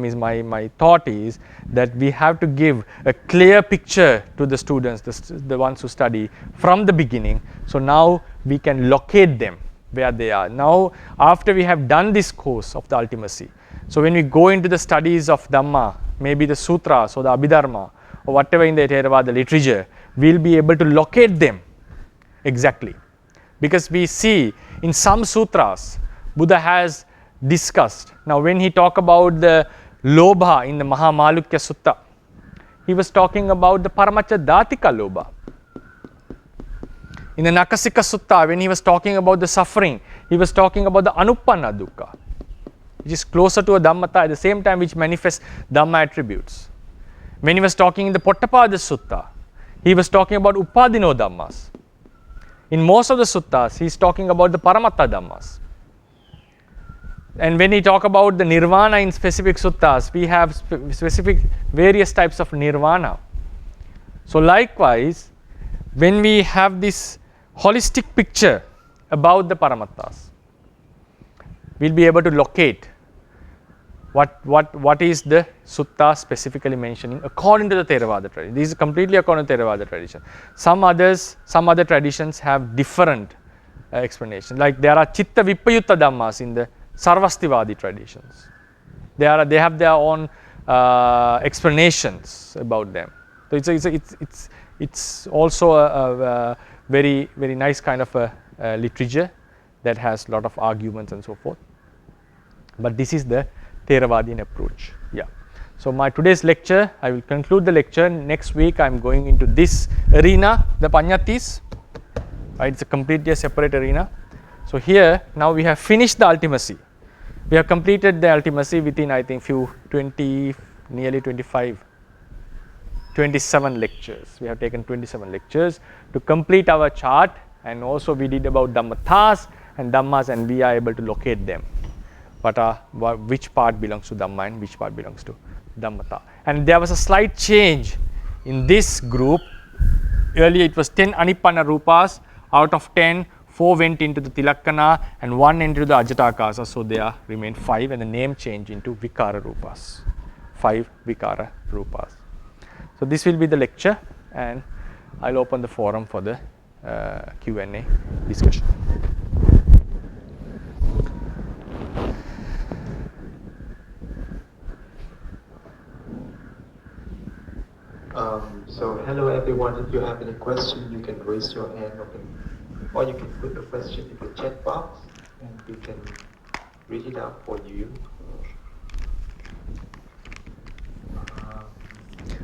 means my thought is that we have to give a clear picture to the students, the ones who study from the beginning. So now we can locate them where they are. Now, after we have done this course of the Ultimacy, so when we go into the studies of Dhamma, maybe the sutras or the Abhidharma or whatever in the Theravada literature, we'll be able to locate them exactly. Because we see in some sutras, Buddha has discussed. Now, when he talked about the lobha in the Mahamalukya Sutta, he was talking about the Paramatta Jatikas lobha. In the Nakasika Sutta, when he was talking about the suffering, he was talking about the Anupanna dukkha, which is closer to a Dhammata at the same time which manifests Dhamma attributes. When he was talking in the Pottapada Sutta, he was talking about Upadino Dhammas. In most of the suttas, he is talking about the Paramatta Dhammas. And when we talk about the nirvana in specific suttas, we have specific various types of nirvana. So likewise, when we have this holistic picture about the Paramattas, we'll be able to locate what is the sutta specifically mentioning according to the Theravada tradition. This is completely according to Theravada tradition. Some other traditions have different explanations. Like there are Chitta Vipayutta Dhammas in the Sarvastivadi traditions. They have their own explanations about them. So it's also a very nice kind of a literature that has a lot of arguments and so forth. But this is the Theravadian approach. Yeah. So my today's lecture, I will conclude the lecture. Next week I am going into this arena, the Paññattis. Right, it's a completely separate arena. So here now we have finished the Ultimacy. We have completed the Ultimacy within I think nearly 27 lectures. We have taken 27 lectures to complete our chart, and also we did about Dhammatas and Dhammas, and we are able to locate them. Which part belongs to Dhamma and which part belongs to Dhammata. And there was a slight change in this group. Earlier it was 10 Anipanna Rupas. Out of 10, 4 went into the Tilakkana and 1 into the Ajatakasa. So there remained 5, and the name changed into Vikara Rupas. 5 Vikara Rupas. So this will be the lecture, and I'll open the forum for the Q&A discussion. So hello everyone, if you have any question, you can raise your hand or you can put the question in the chat box and we can read it out for you.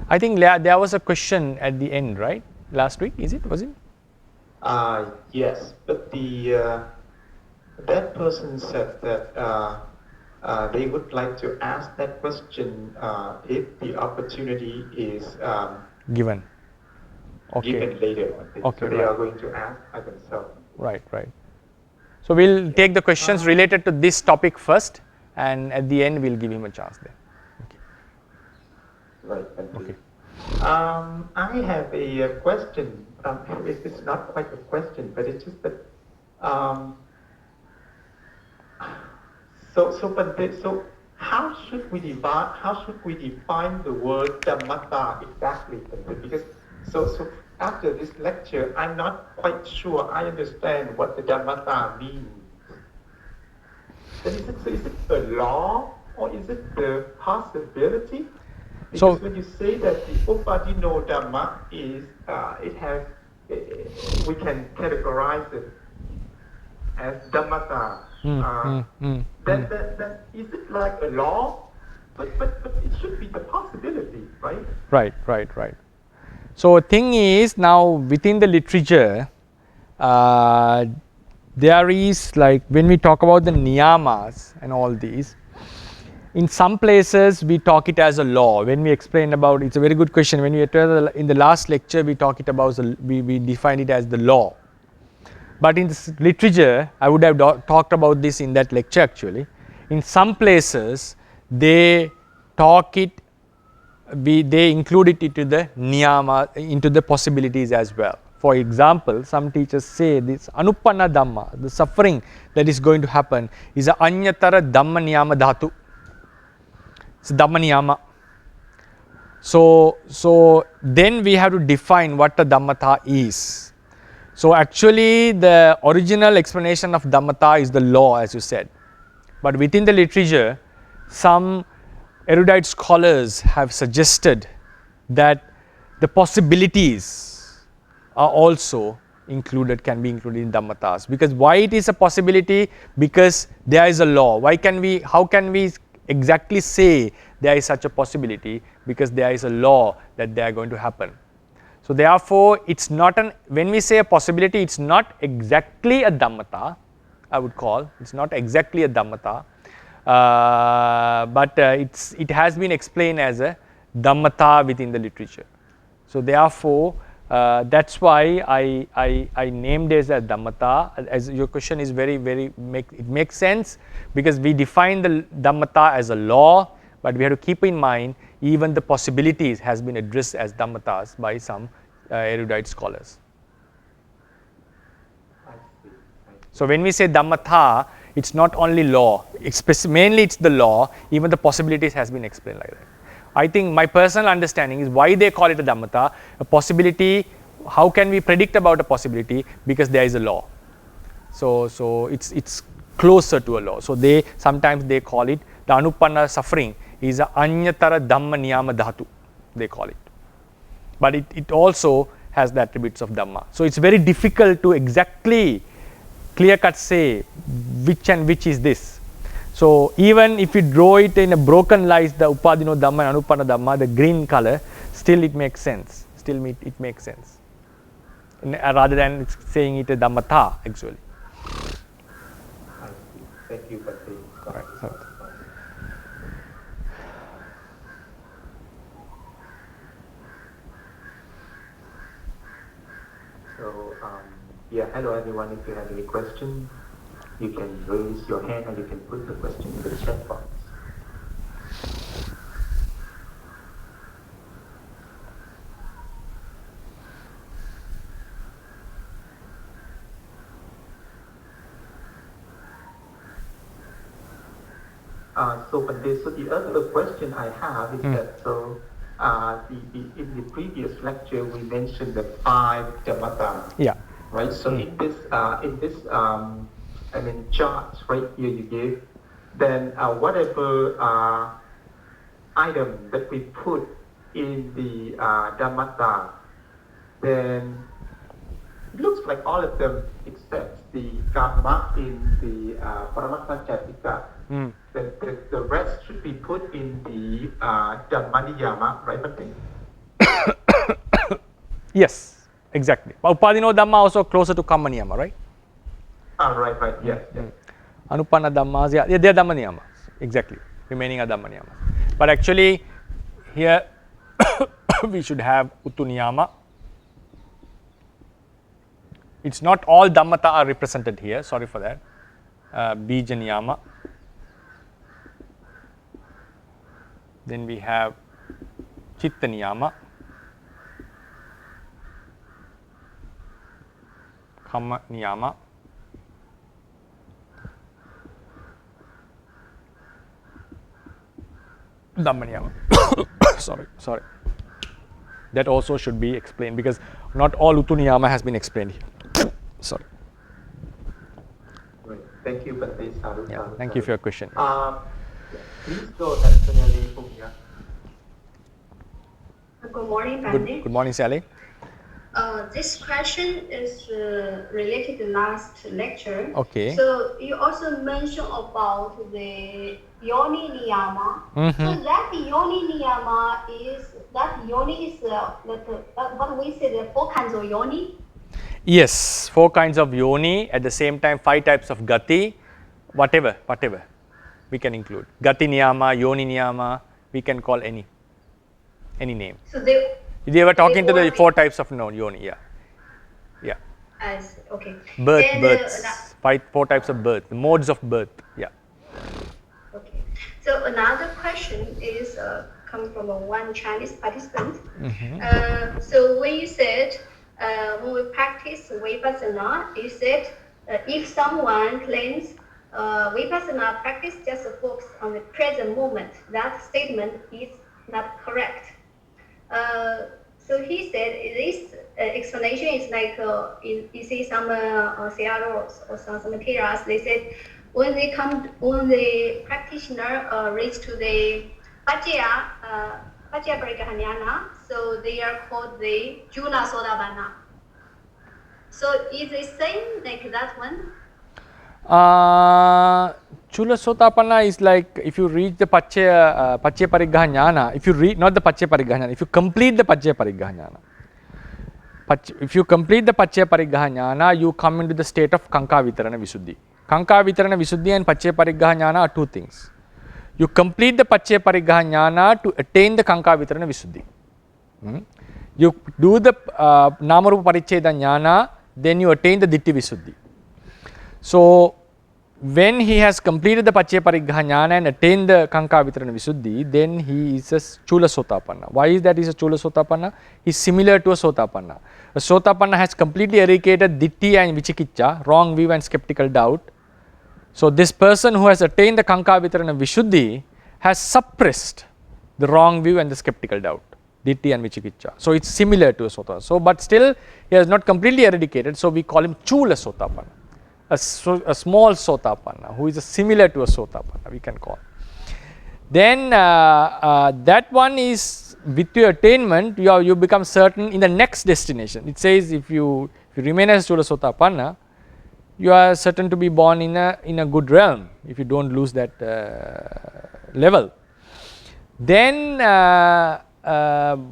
I think there was a question at the end, right? Last week, was it? Yes, but that person said that they would like to ask that question if the opportunity is given. Okay. Given later on. Okay, so they are going to ask by themselves. Right. So we'll take the questions related to this topic first, and at the end we'll give him a chance there. Okay. Right. Thank you. Okay. I have a question. It's not quite a question, but it's just that. So how should we define the word Dhammata exactly? Because so after this lecture, I'm not quite sure I understand what the Dhammata means. Is it a law or is it the possibility? Because when you say that the Upadino Dhamma is, we can categorize it as Dhammata. Then is it like a law? But it should be the possibility, right? Right. So the thing is, now within the literature, there is, like when we talk about the niyamas and all these, in some places we talk it as a law. When we explain about, it's a very good question. When we in the last lecture we talk it about, we define it as the law. But in this literature, I would have talked about this in that lecture actually. In some places, they talk it, they include it into the niyama, into the possibilities as well. For example, some teachers say this anupanna dhamma, the suffering that is going to happen, is a anyatara dhamma niyama dhatu. It's dhamma niyama. So then we have to define what the Damatha is. So actually the original explanation of Damatha is the law, as you said. But within the literature, some erudite scholars have suggested that the possibilities are also included, can be included in Dhammatas. Because why it is a possibility? Because there is a law. How can we exactly say there is such a possibility? Because there is a law that they are going to happen. So therefore, it's not when we say a possibility, it's not exactly a Dhammatha, I would call. It's not exactly a Dhammatha, but it has been explained as a Dhammatha within the literature. So therefore, that's why I named it as a Dhammatha. As your question is it makes sense, because we define the Dhammatha as a law, but we have to keep in mind even the possibilities has been addressed as Dhammatas by some erudite scholars. So when we say Dhammatha, it's not only law, mainly it's the law, even the possibilities has been explained like that. I think my personal understanding is why they call it a Dhammatha. A possibility, how can we predict about a possibility? Because there is a law. So it's closer to a law. So sometimes they call it the anupanna suffering is a anyatara dhamma niyama dhatu, they call it. But it also has the attributes of Dhamma. So it's very difficult to exactly clear cut say which and which is this. So even if you draw it in a broken light, the Upadino Dhamma and Anupanna Dhamma, the green color, still it makes sense. It makes sense. Rather than saying it a Dhammatha actually. Thank you, Patrick. Right. So, yeah, hello everyone. If you have any questions, you can raise your hand or you can put the question in the chat box. So the other question I have is that in the previous lecture we mentioned the 5 Dhammatas. Yeah. Right. So in this charts right here you give, then whatever item that we put in the Dhammata, then it looks like all of them except the karma in the Paramatta Jatikas. The rest should be put in the Dhammaniyama, right, Bhante? Yes, exactly. Upadino Dhamma also closer to Kamma Niyama, right? Right, yes. Anupanna Dhammas, yeah, they're Dhamma Niyamas, exactly. Remaining are Dhamma Niyamas. But actually, here we should have Uttu Niyama. It's not all Dhammata are represented here, sorry for that. Bija Niyama. Then we have Chitta Niyama, Kamma Niyama, Dhamma Niyama. sorry. That also should be explained because not all Uttu Niyama has been explained here. Sorry. Right. Thank you, Bhante. Yeah, thank you for your question. Please go ahead, Sunali Pumya. Good morning, Bhante. Good morning, Sally. This question is related to last lecture. Okay. So you also mentioned about the yoni niyama. So that yoni niyama is what we say the 4 kinds of yoni. Yes, 4 kinds of yoni, at the same time 5 types of gati, whatever. we can include. Gati niyama, yoni niyama, we can call any name. So they were talking to the only, 4 types of yoni, yeah. Yeah. I see, okay. Births, 4 types of birth, modes of birth, yeah. Okay. So another question is come from one Chinese participant. So when you said when we practice vipassana, you said if someone claims vipassana practice just focus on the present moment, that statement is not correct. So he said this explanation is like you see some CROs or some materials. They said when the practitioner reach to the Pajya Parikahanyana, so they are called the Juna Sodabana. So is it same like that one? Chula Sotapanna is like if you reach the Pacchaya Parigahanyana, if you read not the Pacchaya Parigahanyana, if you complete the Pacchaya Parigahanyana. If you complete the Pacchaya Parigahanyana, you come into the state of Kanka Vitarana Visuddhi. Kanka Vitarana Visuddhi and Pacchaya Parigahanyana are 2 things. You complete the Pacchaya Parigahanyana to attain the Kanka Vitarana Visuddhi. You do the Namarupa Paricheda Jnana, then you attain the Ditti Visuddhi. So, when he has completed the Pacchaya Parigahanyana and attained the Kanka Vitarana Visuddhi, then he is a Chula Sotapanna. Why is that he is a Chula Sotapanna? He is similar to a Sotapanna. A Sotapanna has completely eradicated Ditti and Vichikicha, wrong view and skeptical doubt. So, this person who has attained the Kanka Vitarana Visuddhi has suppressed the wrong view and the skeptical doubt, Ditti and Vichikicha. So, it is similar to a Sotapanna. So, but still he has not completely eradicated, so we call him Chula Sotapanna. A small Sotapanna who is similar to a Sotapanna, we can call. Then that one is with your attainment, you become certain in the next destination. It says if you remain as Chula Sotapanna, you are certain to be born in a good realm if you don't lose that level. Then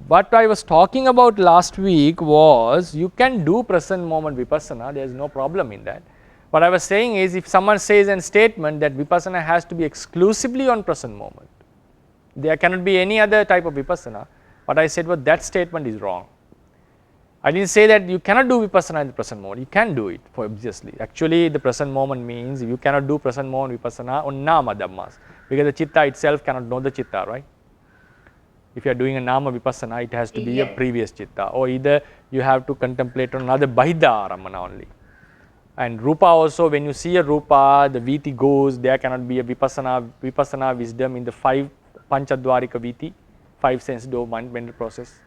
what I was talking about last week was you can do present moment vipassana, there is no problem in that. What I was saying is if someone says a statement that vipassana has to be exclusively on present moment, there cannot be any other type of vipassana, what I said was that statement is wrong. I did not say that you cannot do vipassana in the present moment, you can do it for obviously. Actually the present moment means you cannot do present moment vipassana on Nama Dhammas, because the chitta itself cannot know the chitta, right? If you are doing a Nama vipassana, it has to be a previous chitta, or either you have to contemplate on another Bahida Aramana only. And Rupa also, when you see a Rupa, the Viti goes, there cannot be a vipassana wisdom in the 5 Panchadwarika Viti, 5 sense door mind process.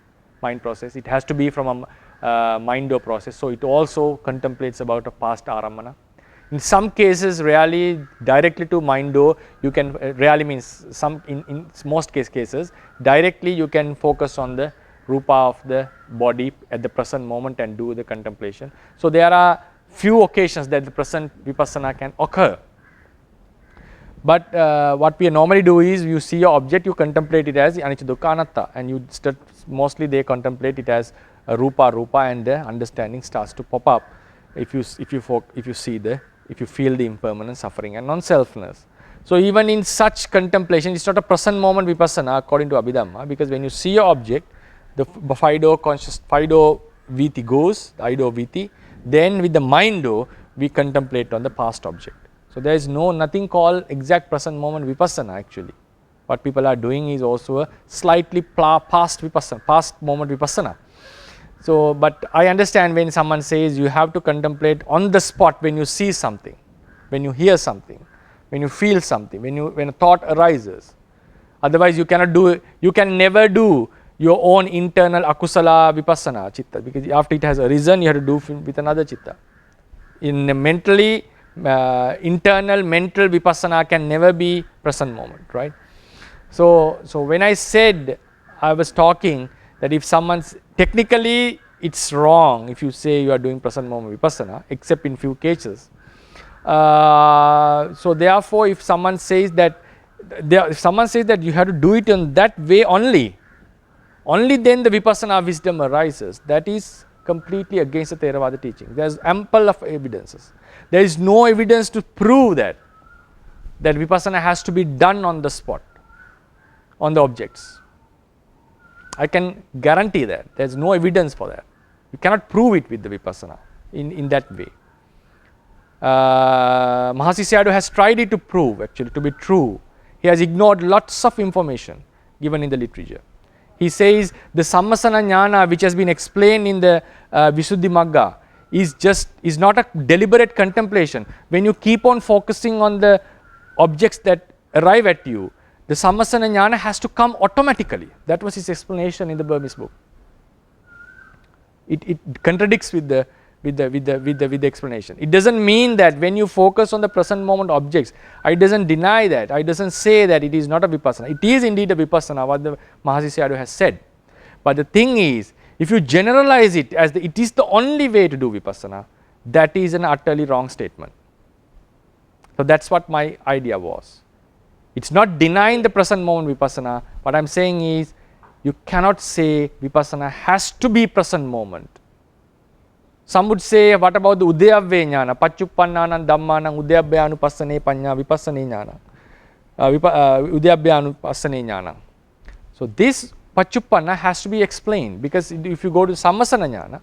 It has to be from a mind door process. So, it also contemplates about a past Aramana. In some cases, really directly to mind door, you can really means some in most cases, directly you can focus on the Rupa of the body at the present moment and do the contemplation. So, there are few occasions that the present vipassana can occur. But what we normally do is you see your object, you contemplate it as anicca dukkha anatta, and you mostly they contemplate it as a rupa and the understanding starts to pop up if you feel the impermanence, suffering and non-selfness. So, even in such contemplation, it is not a present moment vipassana according to Abhidhamma, because when you see your object, the Fido Viti goes, the Ido Viti, then with the Mindo we contemplate on the past object. So, there is nothing called exact present moment vipassana actually. What people are doing is also a slightly past moment vipassana. So, but I understand when someone says you have to contemplate on the spot when you see something, when you hear something, when you feel something, when a thought arises. Otherwise, you can never do your own internal akusala vipassana chitta, because after it has arisen you have to do with another chitta. In mentally internal mental vipassana can never be present moment, right? So when I said, I was talking that if someone's technically it's wrong if you say you are doing present moment vipassana, except in few cases. So therefore if someone says that you have to do it in that way only then the vipassana wisdom arises. That is completely against the Theravada teaching. There is ample of evidences. There is no evidence to prove that. that vipassana has to be done on the spot, on the objects. I can guarantee that. There is no evidence for that. You cannot prove it with the vipassana in that way. Mahasi Sayadaw has tried it to prove actually to be true. He has ignored lots of information given in the literature. He says the sammasana jnana which has been explained in the Visuddhi Magga is not a deliberate contemplation. When you keep on focusing on the objects that arrive at you, the sammasana jnana has to come automatically. That was his explanation in the Burmese book. It contradicts with the explanation. It doesn't mean that when you focus on the present moment objects, I doesn't deny that, I doesn't say that it is not a vipassana. It is indeed a vipassana, what the Mahasi Sayadaw has said. But the thing is, if you generalize it as it is the only way to do vipassana, that is an utterly wrong statement. So that's what my idea was. It's not denying the present moment vipassana. What I'm saying is, you cannot say vipassana has to be present moment. Some would say, what about the udayavve jnana, paccuppannanan dhammanam udayavvyanupassane panya vipassane jnana, udayavvyanupassane jnana. So this paccuppanna has to be explained, because if you go to sammasana jnana,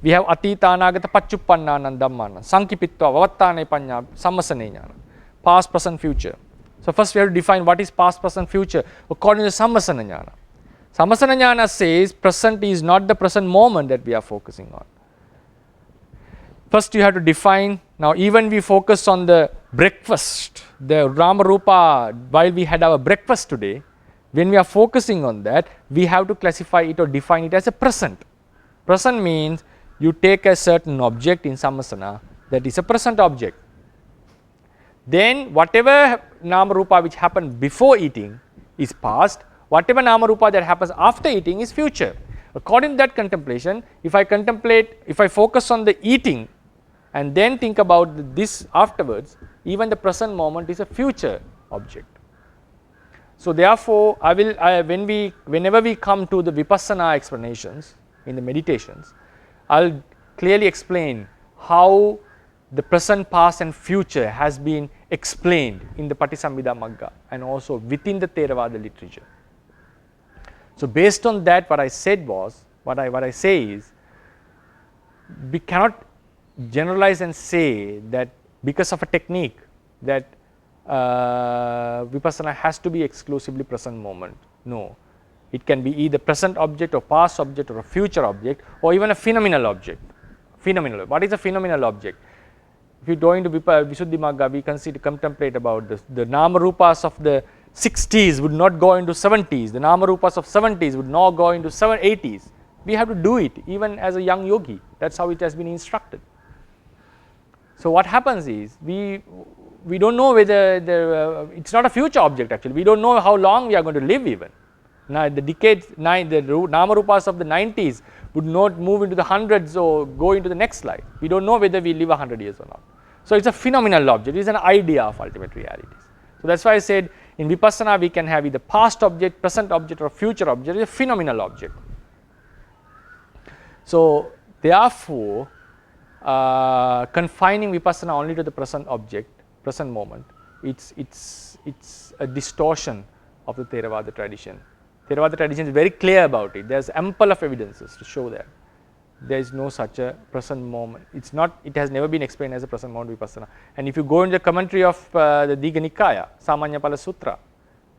we have atita anagata paccuppannanan dhammanam, sankipitva vavattane panya sammasane jnana, past, present, future. So first we have to define what is past, present, future according to sammasana jnana. Sammasana jnana says present is not the present moment that we are focusing on. First you have to define. Now even we focus on the breakfast, the Rama Rupa, while we had our breakfast today, when we are focusing on that, we have to classify it or define it as a present. Present means you take a certain object in sammasana that is a present object. Then whatever Nama Rupa which happened before eating is past, whatever Nama Rupa that happens after eating is future. According to that contemplation, if I focus on the eating and then think about this afterwards, even the present moment is a future object. So therefore, whenever we come to the vipassana explanations in the meditations, I'll clearly explain how the present, past and future has been explained in the Patisambhida Magga and also within the Theravada literature. So based on that, what I said was, what I say is, we cannot generalize and say that because of a technique that vipassana has to be exclusively present moment. No, it can be either present object or past object or a future object or even a phenomenal object. Phenomenal. What is a phenomenal object? If you go into Visuddhi Magga, we contemplate about this. The Nama Rupas of the 60s would not go into 70s. The Nama Rupas of 70s would not go into 80s. We have to do it even as a young yogi. That's how it has been instructed. So what happens is, we don't know whether it's not a future object actually. We don't know how long we are going to live even. Now the decades, the Nama Rupas of the 90s would not move into the hundreds or go into the next life. We don't know whether we live 100 years or not. So it's a phenomenal object. It's an idea of ultimate realities. So that's why I said in vipassana we can have either past object, present object or future object. It's a phenomenal object. So therefore, confining vipassana only to the present object, present moment, it's a distortion of the Theravada tradition. Theravada tradition is very clear about it. There is ample of evidences to show that there is no such a present moment. It has never been explained as a present moment vipassana. And if you go into the commentary of the Digha Nikaya, Samanyapala Sutra,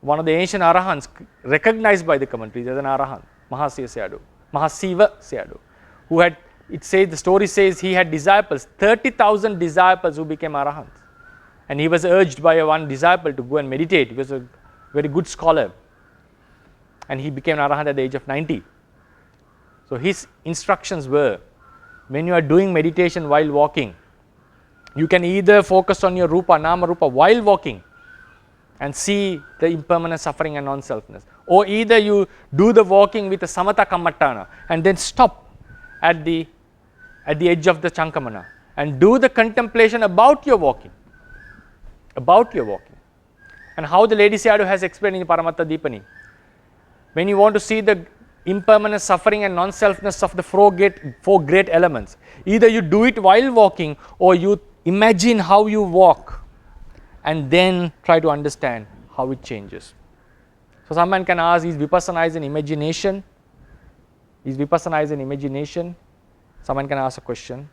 one of the ancient Arahants recognized by the commentaries as an Arahant, Mahasiva Sayadaw, who had, the story says he had disciples, 30,000 disciples who became Arahants. And he was urged by one disciple to go and meditate. He was a very good scholar. And he became an Arahant at the age of 90. So his instructions were, when you are doing meditation while walking, you can either focus on your Rupa, Nama Rupa while walking and see the impermanent suffering and non-selfness, or either you do the walking with a Samatha Kammatthana and then stop at the edge of the Chankamana and do the contemplation about your walking. And how the Lady Sayadaw has explained in Paramatta Dipani. When you want to see the impermanent suffering and non-selfness of the four great elements, either you do it while walking or you imagine how you walk and then try to understand how it changes. So someone can ask, is vipassana is an imagination? Is vipassana is an imagination? Someone can ask a question.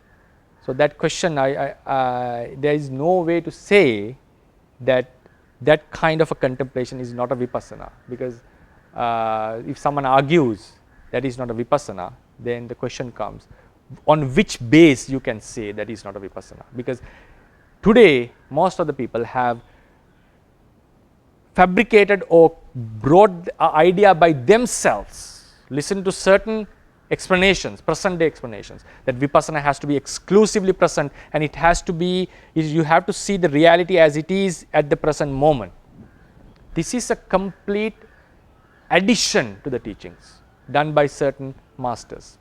So that question, there is no way to say that that kind of a contemplation is not a vipassana, because if someone argues that is not a vipassana, then the question comes, on which base you can say that is not a vipassana? Because today most of the people have fabricated or brought the idea by themselves, listen to certain explanations, present day explanations, that vipassana has to be exclusively present, and it has to be, you have to see the reality as it is at the present moment. This is a complete addition to the teachings done by certain masters.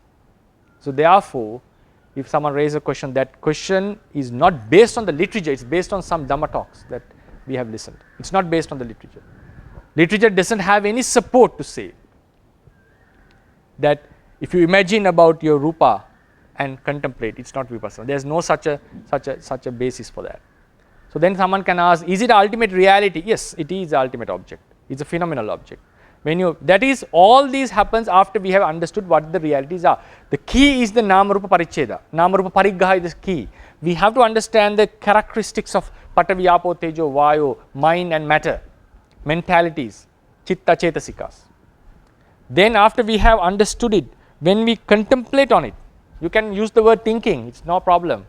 So therefore, if someone raises a question, that question is not based on the literature, it's based on some Dhamma talks that we have listened. It's not based on the literature. Literature doesn't have any support to say that if you imagine about your rupa and contemplate, it's not vipassana. There's no such a basis for that. So then someone can ask, is it ultimate reality? Yes, it is the ultimate object. It's a phenomenal object. That is, all these happens after we have understood what the realities are. The key is the nama rupa paricheda. Nama rupa pariggaha is the key. We have to understand the characteristics of patavi, apo, tejo, vayo, mind and matter, mentalities, chitta, chetasikas. Then after we have understood it, when we contemplate on it, you can use the word thinking, it's no problem.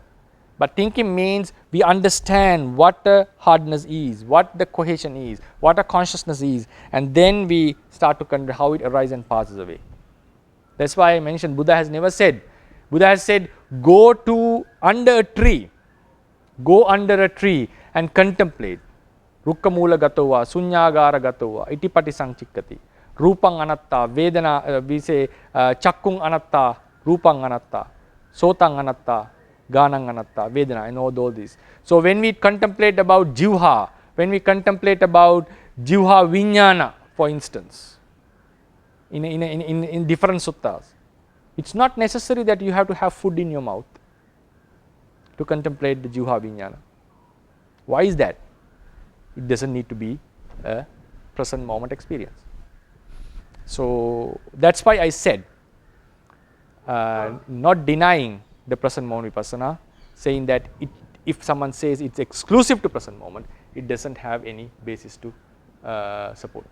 But thinking means we understand what the hardness is, what the cohesion is, what the consciousness is, and then we start to consider how it arises and passes away. That's why I mentioned Buddha has never said, Buddha has said, go under a tree and contemplate. Rukka moola gatova, sunyagara gatova, itipati sanchikkati. Rupang anatta, vedana, we say chakkung anatta, rupang anatta, sotang anatta, ganang anatta, vedana, and all these. So when we contemplate about jivha, when we contemplate about jivha vijnana, for instance, in different suttas, it's not necessary that you have to have food in your mouth to contemplate the jivha vijnana. Why is that? It doesn't need to be a present moment experience. So that's why I said, not denying the present moment vipassana, saying that if someone says it's exclusive to present moment, it doesn't have any basis to support.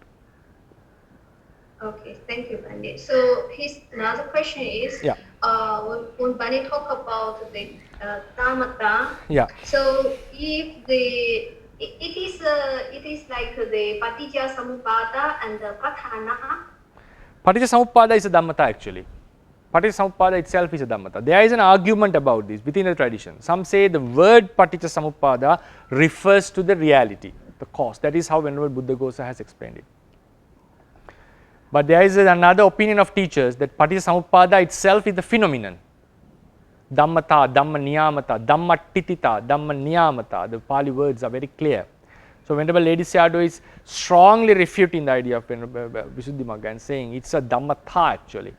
Okay, thank you, Pandit. So his another question is, when Pandit talk about the Dhamma, so if it is like the Patijja Samuppada and the Patthana. Patijja Samuppada is a Dhammata actually. Patijja Samuppada itself is a Dhammata. There is an argument about this within the tradition. Some say the word Patijja Samuppada refers to the reality, the cause. That is how Venerable Buddhaghosa has explained it. But there is another opinion of teachers that Patijja Samuppada itself is the phenomenon. Dhammata, Dhamma Niyamata, Dhamma Titita, Dhamma Niyamata. The Pali words are very clear. So Venerable Lady Sayadaw is strongly refuting the idea of Visuddhimagga and saying it's a Dhammata actually.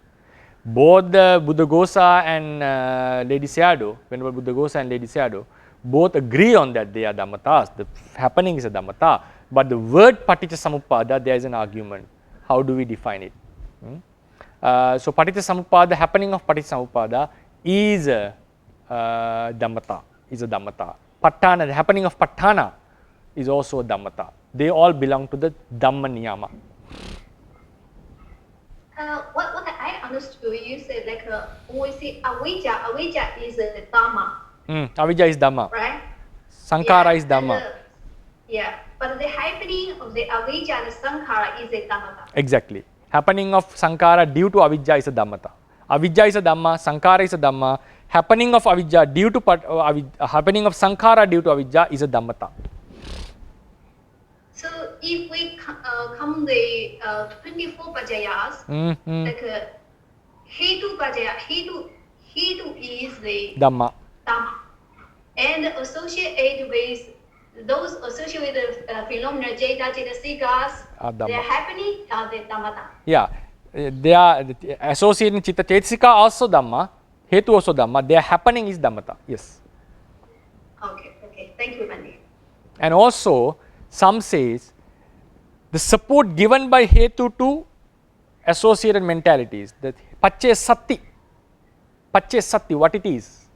Both the Buddhaghosa and Lady Sayadaw, Venerable Buddhaghosa and Lady Sayadaw, both agree on that they are Dhammatas. The happening is a Dhammata. But the word Patijja Samuppada, there is an argument. How do we define it? So Patijja Samuppada, the happening of Patijja Samuppada is a Dhammata, Patthana, the happening of Patthana is also a Dhammata. They all belong to the Dhamma Niyama. What I understood, you said like when we say avijja is a Dhamma. Avijja is Dhamma. Right? Sankhara is Dhamma. But the happening of the avijja and sankhara is a Dhammata. Exactly. Happening of sankhara due to avijja is a Dhammata. Avijja is a Dhamma, sankhara is a Dhamma. Happening of avijja due to happening of sankhara due to avijja is a Dhammata. So if we come the 24 pajayas, like Hetu pajaya, Hetu is the Dhamma. And associated with those associated with phenomena, Jeta, Cetasikas, they are happening are the Dhammata. Yeah, they are associating Chitta Chetasika also Dhamma, Hetu also Dhamma, their happening is Dhammata, yes. Okay, thank you, Pandit. And also some says the support given by hetu to associated mentalities, that pache sati, what it is?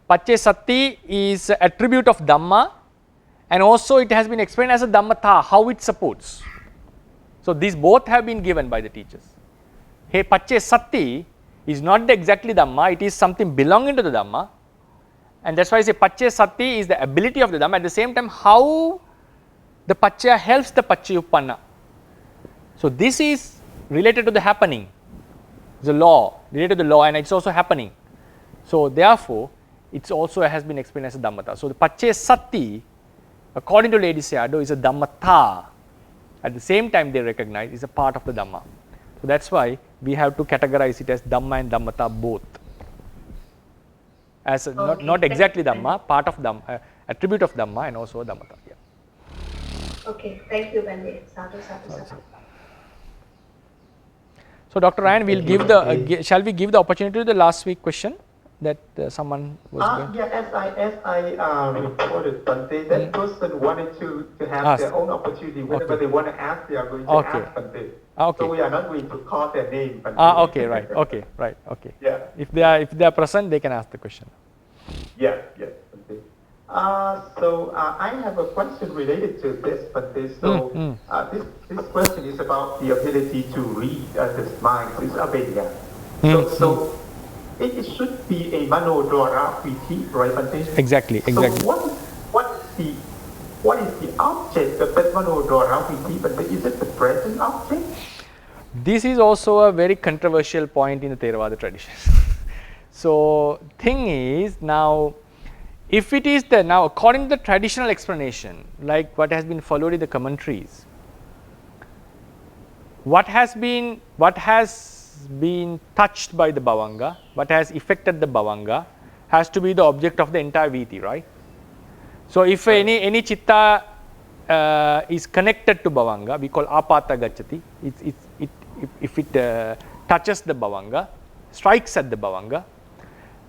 Pache sati is a attribute of Dhamma, and also it has been explained as a Dhammatha, how it supports. So these both have been given by the teachers. Hey, pache sati is not exactly Dhamma, it is something belonging to the Dhamma, and that's why I say pache sati is the ability of the Dhamma. At the same time, how the pacha helps the paccayuppanna. So this is related to the happening, the law, related to the law, and it's also happening. So therefore, it also has been explained as a Dhammatha. So the pache sati, according to Lady Sayadaw, is a Dhammatha. At the same time, they recognize is a part of the Dhamma. So that's why we have to categorize it as Dhamma and Dhammatha both. As a, not exactly Dhamma, part of Dhamma, attribute of Dhamma, and also a Dhammatha. Yeah. Okay, thank you, Bande. Sadhu, sadhu, sadhu. So Dr. Ryan, we'll give the, shall we give the opportunity to the last week question that someone was going? Yeah, as I reported, Bante, that person wanted to have their own opportunity. Whenever they want to ask, they are going to ask Bante. Okay. So we are not going to call their name, Bante. Okay, right. Okay, right. Okay. Yeah. If they are present, they can ask the question. Yes, yes, Bante. So I have a question related to this, Bante. So this question is about the ability to read the mind. It's Abedya. So it should be a manodwara viti, right, Bante? Exactly. So what is the object of that manodwara viti, Bante? Is it the present object? This is also a very controversial point in the Theravada tradition. So thing is, now if it is the, now according to the traditional explanation, like what has been followed in the commentaries, what has been touched by the bhavanga, what has affected the bhavanga, has to be the object of the entire viti, right? So if any chitta is connected to bhavanga, we call apata gacchati. If it touches the bhavanga, strikes at the bhavanga,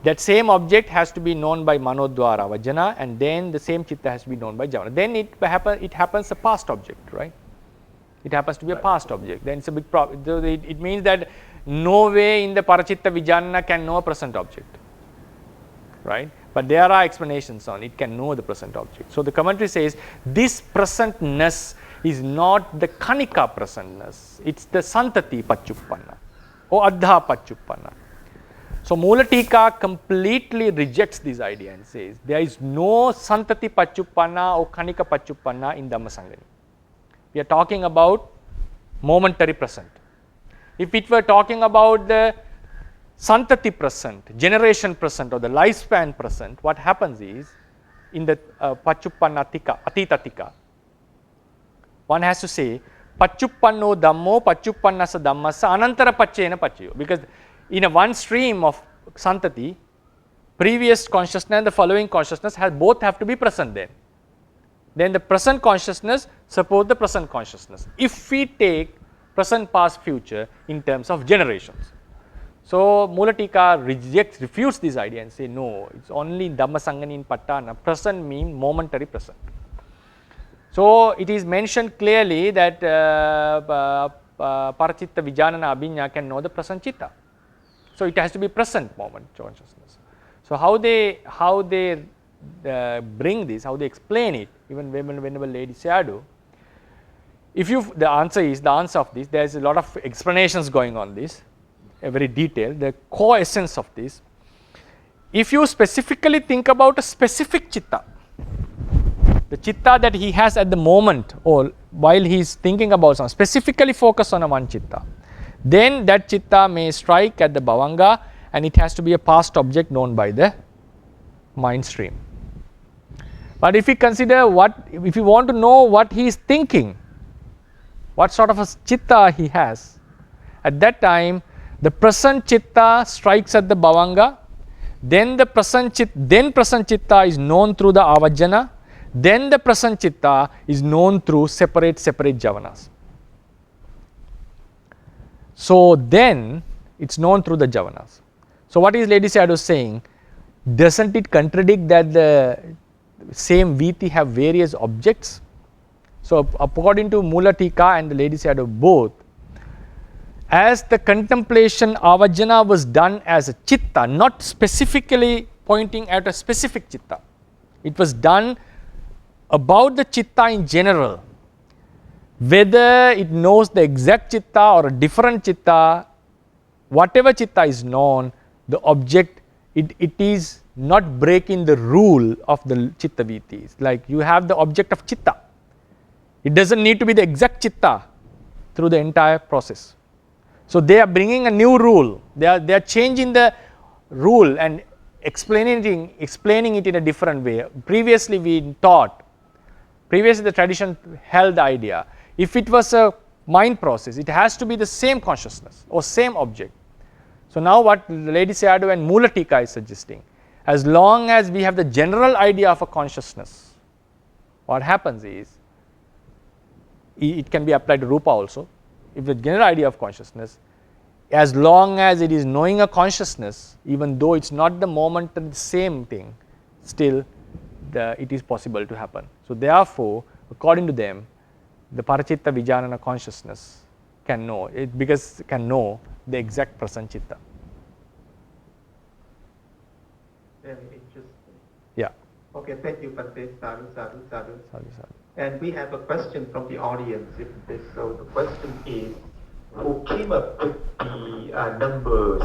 that same object has to be known by manodwara vajana, and then the same chitta has to be known by javana. Then it happens a past object, right? It happens to be a past object. Then it's a big problem. It means that no way in the parachitta vijnana can know a present object, right? But there are explanations on it can know the present object. So the commentary says this presentness is not the kanika presentness, it's the santati pachuppanna or adha pachuppanna. So Mula Tika completely rejects this idea and says there is no santati pachuppanna or kanika pachuppanna in Dhammasangani. We are talking about momentary present. If it were talking about the santati present, generation present, or the lifespan present, what happens is in the pachuppanna tika, atita tika, one has to say pachuppanno dhammo pachuppannasa dhammasa anantara pachena pachayo, because in a one stream of santati, previous consciousness and the following consciousness both have to be present there. Then the present consciousness supports the present consciousness. If we take present, past, future in terms of generations. So Mula Tika refutes this idea and say no, it's only in Dhammasangani in Patana. Present means momentary present. So it is mentioned clearly that Parachitta Vijnana Abhinya can know the present chitta. So it has to be present moment consciousness. So how they bring this, how they explain it, even Venerable Lady Sayadaw, the answer of this, there is a lot of explanations going on this, very detailed. The core essence of this, if you specifically think about a specific chitta, the chitta that he has at the moment or while he is thinking about something, specifically focus on a one chitta, then that chitta may strike at the bhavanga and it has to be a past object known by the mind stream. But if we consider if you want to know what he is thinking, what sort of a chitta he has, at that time the present chitta strikes at the bhavanga, then the present chitta is known through the avajjana, then the present chitta is known through separate javanas. So then it's known through the javanas. So what is Lady Sayadaw saying? Doesn't it contradict that the same viti have various objects. So according to Mula Tika and the Lady Shadow both, as the contemplation avajana was done as a chitta, not specifically pointing at a specific chitta. It was done about the chitta in general. Whether it knows the exact chitta or a different chitta, whatever chitta is known, the object, it is not breaking the rule of the chitta vitis. Like you have the object of chitta. It doesn't need to be the exact chitta through the entire process. So they are bringing a new rule. They are changing the rule and explaining it in a different way. Previously the tradition held the idea. If it was a mind process, it has to be the same consciousness or same object. So now what Lady Sayadaw and Mula Tika is suggesting, as long as we have the general idea of a consciousness, what happens is, it can be applied to Rupa also. If the general idea of consciousness, as long as it is knowing a consciousness, even though it's not the moment and the same thing, still it is possible to happen. So therefore, according to them, the Parachitta Vijanana consciousness can know it, because can know the exact present chitta. Very interesting. Yeah. Okay, thank you, Bhante. Sadhu, sadhu, sadhu. Sadhu, sadhu. And we have a question from the audience. So the question is, who came up with the numbers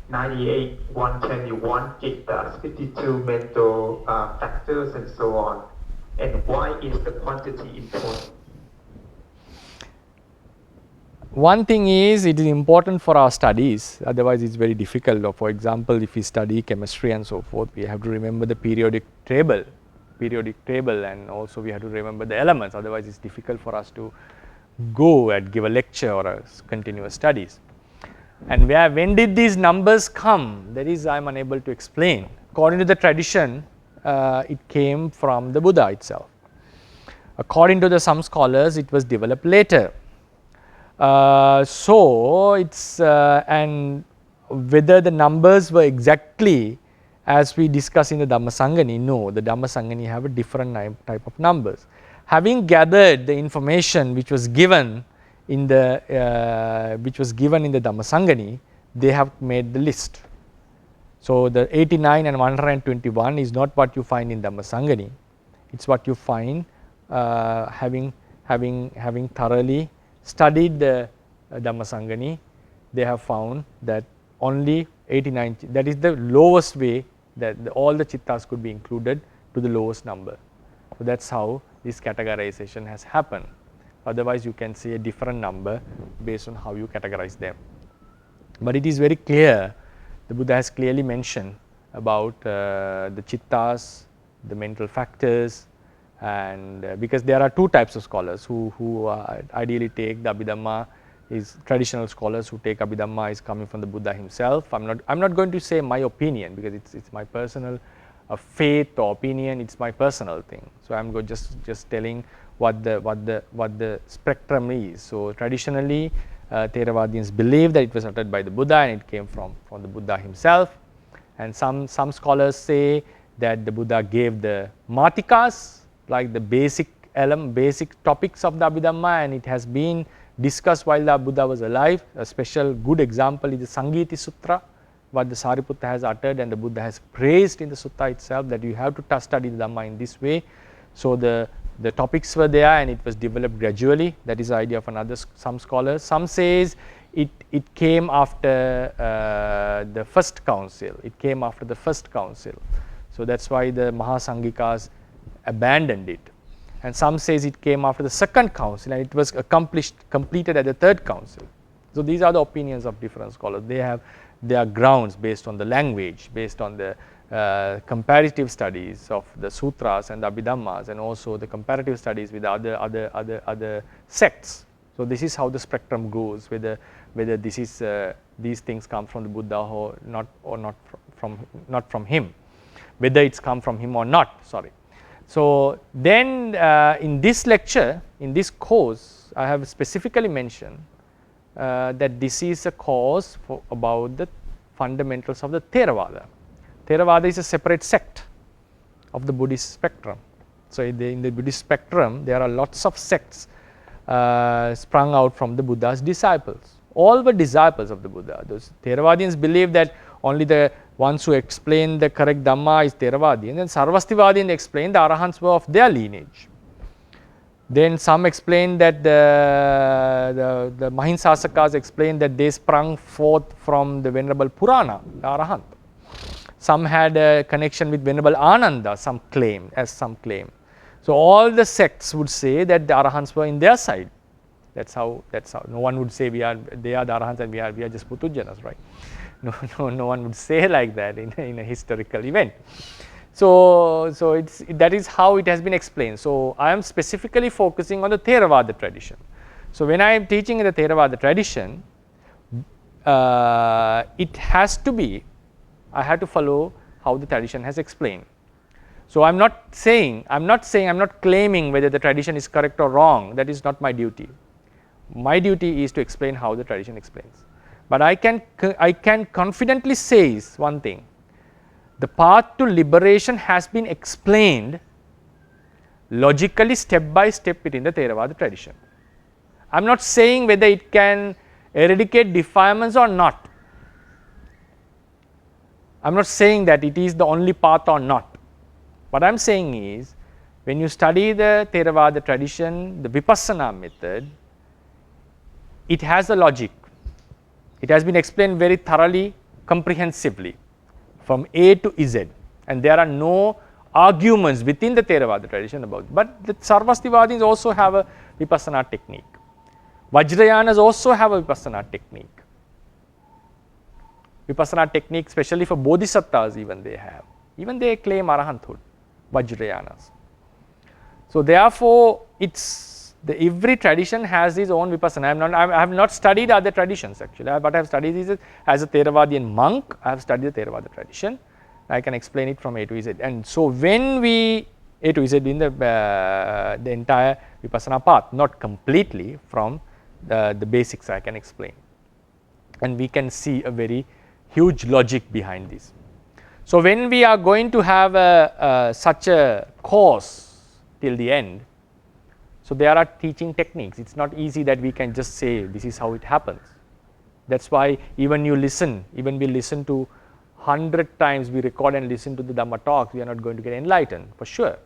98, 121 chittas, 52 mental factors, and so on? And why is the quantity important? One thing is, it is important for our studies, otherwise it's very difficult. For example, if we study chemistry and so forth, we have to remember the periodic table, and also we have to remember the elements, otherwise it's difficult for us to go and give a lecture or a continuous studies. And when did these numbers come? That is, I am unable to explain. According to the tradition, it came from the Buddha itself. According to some scholars, it was developed later. So it's and whether the numbers were exactly as we discuss in the Dhammasangani, no, the Dhammasangani have a different type of numbers. Having gathered the information which was given in the Dhammasangani, they have made the list. So the 89 and 121 is not what you find in Dhammasangani. It's what you find having thoroughly studied the Dhammasangani. They have found that only 89, that is the lowest way that all the chittas could be included to the lowest number. So that's how this categorization has happened. Otherwise, you can say a different number based on how you categorize them. But it is very clear, the Buddha has clearly mentioned about the chittas, the mental factors, and because there are two types of scholars who ideally take the Abhidhamma, is traditional scholars who take Abhidhamma is coming from the Buddha himself. I'm not going to say my opinion, because it's my personal faith or opinion, it's my personal thing. So I'm just telling what the spectrum is. So traditionally, Theravadians believe that it was uttered by the Buddha and it came from the Buddha himself. And some scholars say that the Buddha gave the matikas, like the basic topics of the Abhidhamma, and it has been discussed while the Buddha was alive. A special good example is the Sangiti Sutra, what the Sariputta has uttered, and the Buddha has praised in the sutta itself that you have to study the Dhamma in this way. So the topics were there and it was developed gradually. That is the idea of some scholars. Some says it came after the first council. It came after the first council. So that's why the Mahasangikas abandoned it. And some says it came after the second council and it was completed at the third council. So these are the opinions of different scholars. They have their grounds based on the language, based on the comparative studies of the sutras and the Abhidhammas, and also the comparative studies with other sects. So this is how the spectrum goes, whether this is these things come from the Buddha or not from him, whether it's come from him or not. Sorry. So then in this lecture, in this course, I have specifically mentioned that this is a course about the fundamentals of the Theravada. Theravada is a separate sect of the Buddhist spectrum. So, in the Buddhist spectrum, there are lots of sects sprung out from the Buddha's disciples. All were disciples of the Buddha. Those Theravadians believe that only the ones who explain the correct Dhamma is Theravadi, and then Sarvastivadians explain the Arahants were of their lineage. Then some explain that the Mahinsasakas explain that they sprung forth from the Venerable Purana, the Arahant. Some had a connection with Venerable Ananda, some claim. So, all the sects would say that the Arahants were in their side. That's how. No one would say they are the Arahants and we are just Putujanas, right? No one would say like that in a historical event. So that is how it has been explained. So, I am specifically focusing on the Theravada tradition. So, when I am teaching in the Theravada tradition, it has to be, I have to follow how the tradition has explained. So, I am not claiming whether the tradition is correct or wrong. That is not my duty. My duty is to explain how the tradition explains. But I can confidently say one thing. The path to liberation has been explained logically step by step within the Theravada tradition. I am not saying whether it can eradicate defilements or not. I am not saying that it is the only path or not. What I am saying is, when you study the Theravada tradition, the Vipassana method, it has a logic. It has been explained very thoroughly, comprehensively from A to Z, and there are no arguments within the Theravada tradition about it. But the Sarvastivadins also have a Vipassana technique. Vajrayanas also have a Vipassana technique. Vipassana technique, especially for Bodhisattvas, even they claim Arahanthood, Vajrayanas. So, therefore, every tradition has its own Vipassana. I have not studied other traditions actually, but I have studied this as a Theravadian monk. I have studied the Theravada tradition. I can explain it from A to Z. And so, when we A to Z in the entire Vipassana path, not completely from the basics I can explain. And we can see a very huge logic behind this. So, when we are going to have such a course till the end, so there are teaching techniques. It is not easy that we can just say this is how it happens. That is why even we listen to 100 times, we record and listen to the Dhamma talks, we are not going to get enlightened for sure.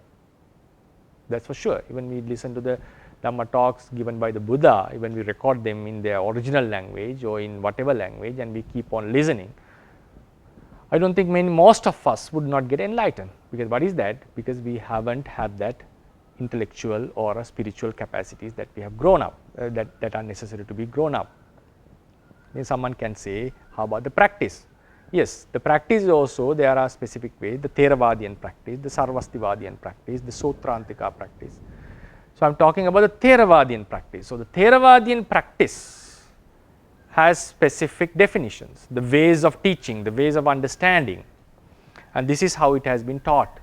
That is for sure. Even we listen to the Dhamma talks given by the Buddha, even we record them in their original language or in whatever language, and we keep on listening. I do not think most of us would not get enlightened, because what is that? Because we have not had that intellectual or spiritual capacities that we have grown up, that are necessary to be grown up. Then someone can say, how about the practice? Yes, the practice also, there are specific ways, the Theravadian practice, the Sarvastivadian practice, the Sutrantika practice. So, I am talking about the Theravadian practice. So, the Theravadian practice has specific definitions, the ways of teaching, the ways of understanding, and this is how it has been taught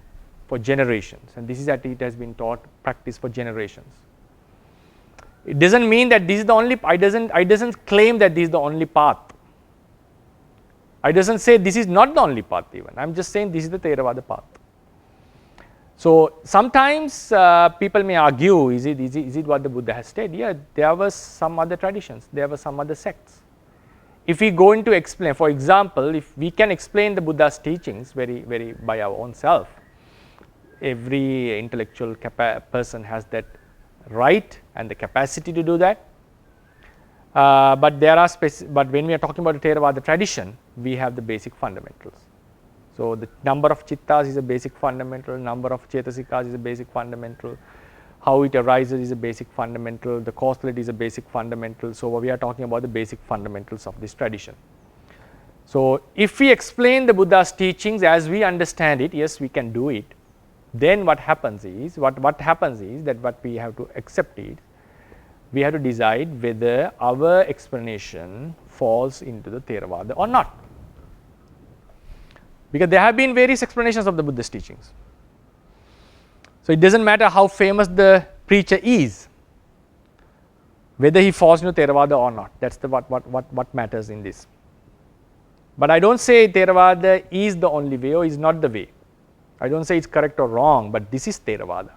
for generations, and this is that it has been taught, practice for generations. It does not mean that this is the only, I does not claim that this is the only path. I does not say this is not the only path even, I am just saying this is the Theravada path. So, sometimes people may argue, is it what the Buddha has said? Yeah, there were some other traditions, there were some other sects. If we go into explain, for example, if we can explain the Buddha's teachings very by our own self, every intellectual person has that right and the capacity to do that. But when we are talking about the Theravada tradition, we have the basic fundamentals. So, the number of chittas is a basic fundamental, number of cetasikas is a basic fundamental, how it arises is a basic fundamental, the causality is a basic fundamental. So, we are talking about the basic fundamentals of this tradition. So, if we explain the Buddha's teachings as we understand it, yes, we can do it. Then what happens is, what we have to accept it, we have to decide whether our explanation falls into the Theravada or not. Because there have been various explanations of the Buddha's teachings. So, it does not matter how famous the preacher is, whether he falls into Theravada or not, that is what matters in this. But I do not say Theravada is the only way or is not the way. I don't say it's correct or wrong, but this is Theravada.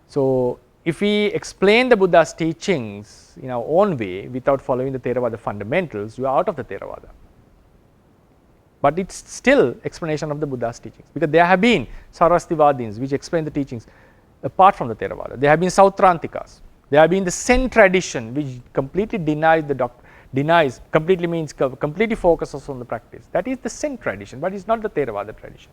So, if we explain the Buddha's teachings in our own way without following the Theravada fundamentals, you are out of the Theravada. But it's still explanation of the Buddha's teachings, because there have been Sarvastivadins which explain the teachings apart from the Theravada. There have been Sautrantikas. There have been the Zen tradition which completely denies the completely means completely focuses on the practice. That is the Zen tradition, but it's not the Theravada tradition.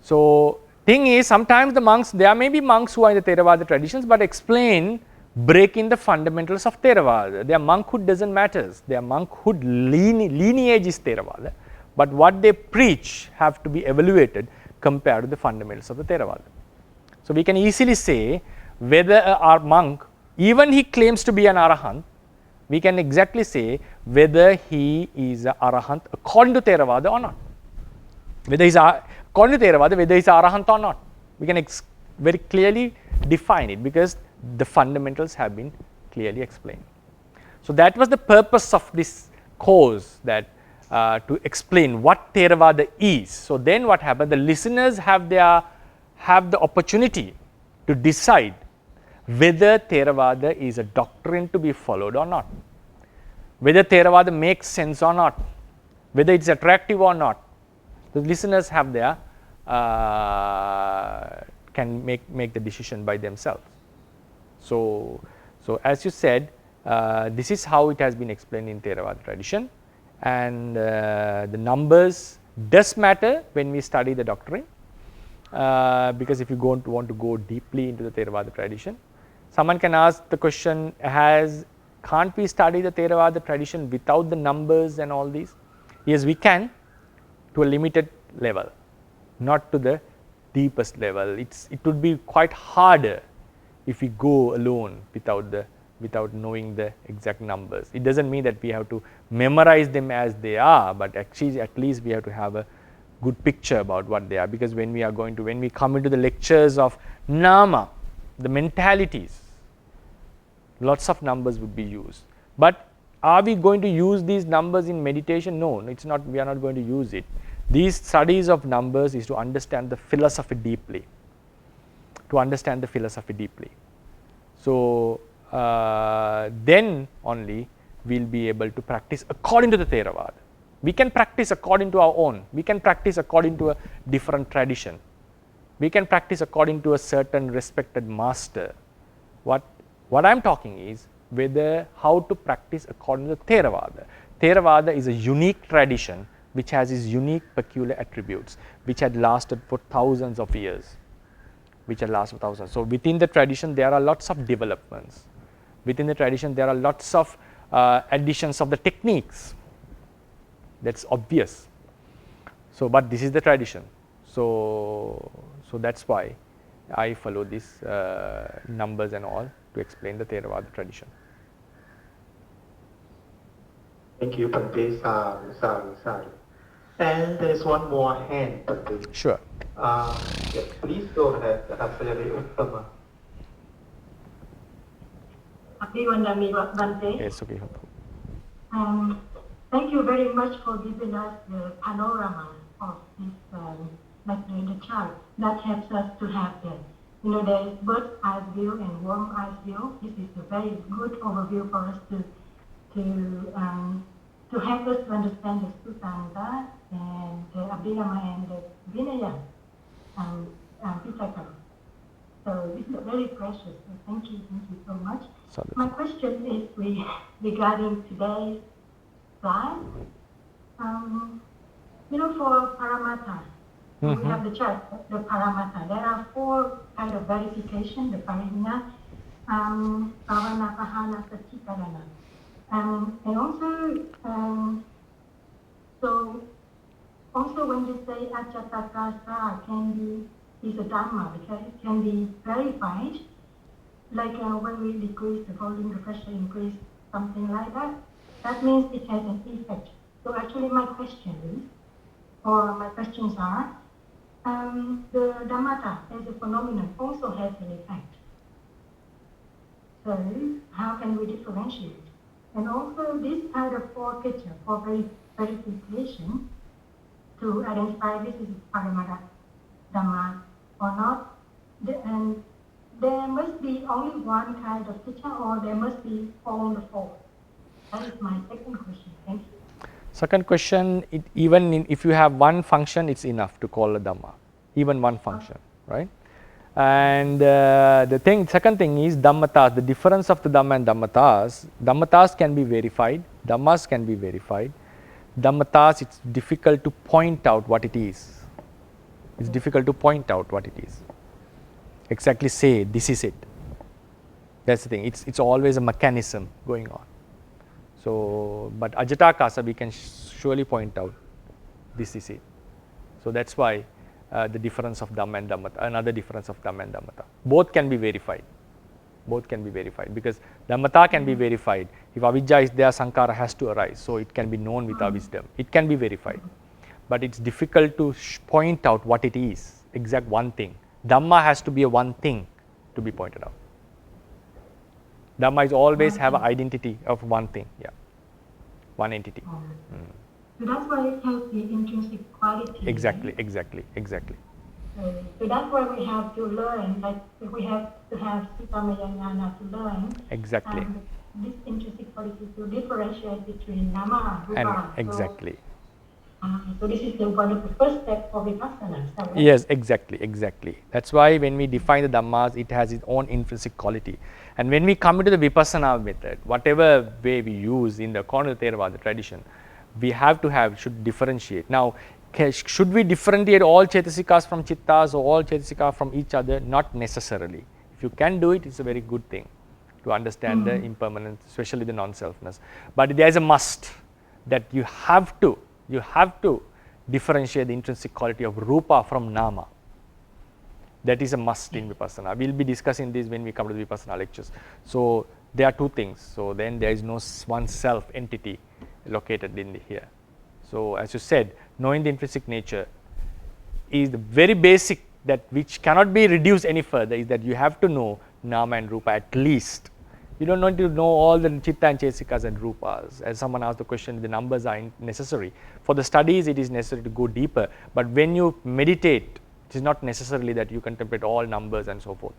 So, thing is, sometimes the monks, there may be monks who are in the Theravada traditions, but explain breaking the fundamentals of Theravada. Their monkhood doesn't matter. Their monkhood lineage is Theravada, but what they preach have to be evaluated compared to the fundamentals of the Theravada. So, we can easily say whether our monk, even he claims to be an Arahant, we can exactly say whether he is an Arahant according to Theravada or not. Whether he is according to Theravada, whether he is Arahant or not. We can very clearly define it, because the fundamentals have been clearly explained. So, that was the purpose of this course, that to explain what Theravada is. So, then what happened, the listeners have the opportunity to decide whether Theravada is a doctrine to be followed or not, whether Theravada makes sense or not, whether it is attractive or not. The listeners have their can make the decision by themselves. So, as you said, this is how it has been explained in Theravada tradition, and the numbers does matter when we study the doctrine, because if you want to go deeply into the Theravada tradition, someone can ask the question, can't we study the Theravada tradition without the numbers and all these? Yes, we can, to a limited level, not to the deepest level. It would be quite harder if we go alone without knowing the exact numbers. It doesn't mean that we have to memorize them as they are, but actually at least we have to have a good picture about what they are, because when we come into the lectures of Nama, the mentalities, lots of numbers would be used. But are we going to use these numbers in meditation? No, it's not. We are not going to use it. These studies of numbers is to understand the philosophy deeply. So, then only we will be able to practice according to the Theravada. We can practice according to our own. We can practice according to a different tradition. We can practice according to a certain respected master. What I am talking is how to practice according to Theravada. Theravada is a unique tradition which has its unique peculiar attributes, which had lasted for thousands of years. So, within the tradition there are lots of developments. Within the tradition there are lots of additions of the techniques. That's obvious. So, but this is the tradition. So that's why I follow these numbers and all to explain the Theravada tradition. Thank you, Bhante. Sadhu. And there's one more hand, Bhante. Sure. Yes, please go ahead, Sayadaw Uttama. Yes, okay. Thank you very much for giving us the panorama of this, like the chart that helps us to have there is bird's eye view and worm eye view. This is a very good overview for us to help us to understand the Sutanta and the Abhidhamma and the Vinaya and Pitaka. So this is very precious. So thank you so much. My question is regarding today's class. For Paramatta, we have the chart, the Paramatta. There are 4 kind of verification, the Parina, Pavana, Pahana, Satikarana. And also, also when you say Achatakasa is a Dhamma, because it can be verified, like when we decrease the volume, the pressure increase, something like that. That means it has an effect. So actually my questions are, the Damatha as a phenomenon also has an effect. So how can we differentiate? And also this kind of 4 picture for verification, to identify this is Paramata Dhamma or not. And there must be only one kind of teacher, or there must be all the four. That is my second question. Thank you. Second question, if you have one function, it's enough to call a Dhamma, even one function, right? And second thing is Dhammatas, the difference of the Dhamma and Dhammatas. Dhammatas can be verified, Dhammas can be verified. Dhammatas, it's difficult to point out what it is. It's difficult to point out what it is. Exactly say, this is it. That's the thing, it's always a mechanism going on. So, but Ajatakasa we can surely point out, this is it. So that's why the difference of Dhamma and Damatha, another difference of Dhamma and Damatha. Both can be verified. Both can be verified because Damatha can be verified. If avijja is there, Sankara has to arise. So it can be known with our wisdom. It can be verified. But it's difficult to point out what it is, exact one thing. Dhamma has to be a one thing to be pointed out. Dhamma is always have an identity of one thing, yeah, one entity. So that's why it has the intrinsic quality. Exactly, right? exactly, exactly. So that's why we have to learn, like we have to have Sitamayana to learn. Exactly. This intrinsic quality to differentiate between Nama and Rupa. And exactly. So this is one of the first steps for Vipassana. Right? Yes, exactly, exactly. That's why when we define the Dhammas, it has its own intrinsic quality. And when we come into the Vipassana method, whatever way we use in the Conditional Theravada tradition, we should differentiate. Now, should we differentiate all Chaitasikas from Chittas or all Chaitasikas from each other? Not necessarily. If you can do it, it's a very good thing to understand the impermanence, especially the non-selfness. But there is a must that you have to differentiate the intrinsic quality of Rupa from Nama. That is a must in Vipassana. We will be discussing this when we come to the Vipassana lectures. So, there are two things. So, then there is no one self entity located in here. So, as you said, knowing the intrinsic nature is the very basic, that which cannot be reduced any further, is that you have to know Nama and Rupa at least. You don't need to know all the Chitta and Chaitasikas and Rupas. As someone asked the question, the numbers are necessary. For the studies, it is necessary to go deeper. But when you meditate, it is not necessarily that you contemplate all numbers and so forth.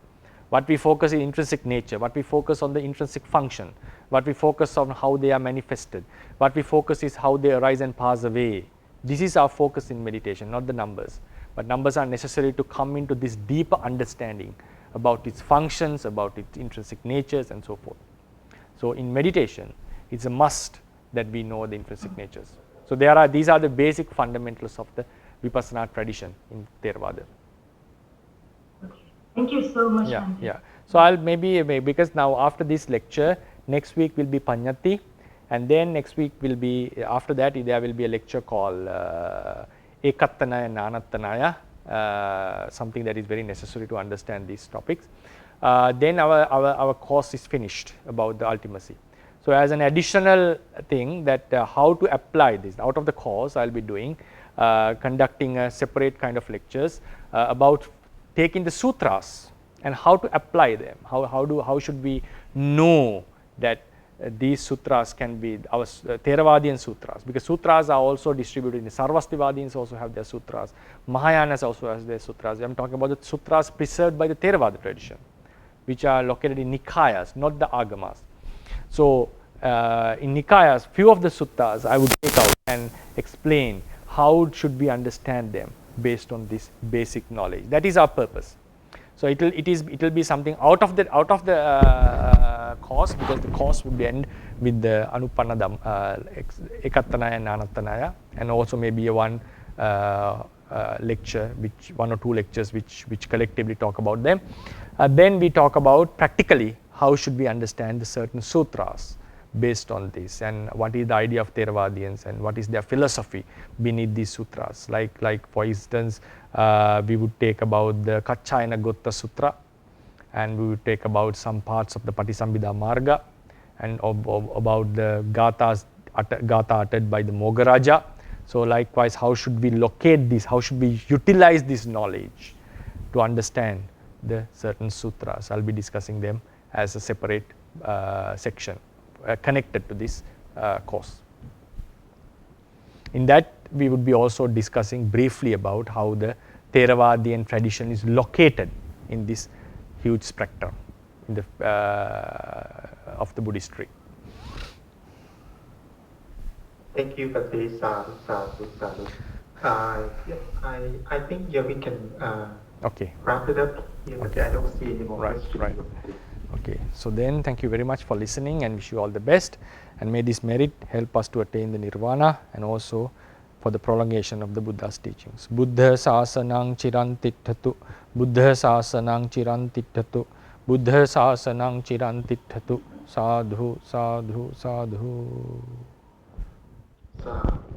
What we focus is intrinsic nature, what we focus on the intrinsic function, what we focus on how they are manifested, what we focus is how they arise and pass away. This is our focus in meditation, not the numbers. But numbers are necessary to come into this deeper understanding about its functions, about its intrinsic natures and so forth. So, in meditation, it's a must that we know the intrinsic natures. So, these are the basic fundamentals of the Vipassana tradition in Theravada. Okay. Thank you so much. Yeah, yeah. So, I'll maybe because now after this lecture, next week will be Panyati, and then next week will be, after that there will be a lecture called Ekattanaya and Anattanaya. Something that is very necessary to understand these topics. Then our course is finished about the ultimacy. So, as an additional thing that how to apply this, out of the course I will be doing, conducting a separate kind of lectures about taking the sutras and how to apply them, how should we know that these sutras can be our Theravadian sutras, because sutras are also distributed in the Sarvastivadins also have their sutras, Mahayanas also has their sutras. I am talking about the sutras preserved by the Theravada tradition, which are located in Nikayas, not the Agamas. So, in Nikayas, few of the suttas I would take out and explain how should we understand them based on this basic knowledge. That is our purpose. So, it will be something out of the course, because the course would end with the Anupanna Ekattanaya and Anattanaya, and also maybe one lecture, one or two lectures which collectively talk about them. Then we talk about practically how should we understand the certain sutras based on this, and what is the idea of Theravadians and what is their philosophy beneath these sutras. Like for instance, we would take about the Kaccayana Gotta Sutra, and we would take about some parts of the Patisambhida Marga, and about the Gatha uttered by the Mogaraja. So, likewise, how should we locate this, how should we utilize this knowledge to understand the certain sutras. I will be discussing them as a separate section connected to this course. In that, we would be also discussing briefly about how the Theravadian tradition is located in this huge spectrum in the, of the Buddhist tree. Thank you, Pate. Sadhu, sadhu, sadhu. I think we can Okay. wrap it up here. Okay. I don't see any more Right, questions. right. Okay, so then thank you very much for listening and wish you all the best, and may this merit help us to attain the nirvana and also for the prolongation of the Buddha's teachings. Buddha sasanang chirantitthatu, Buddha sasanang chirantitthatu, Buddha sasanang chirantitthatu. Sadhu, sadhu, sadhu. Sadhu.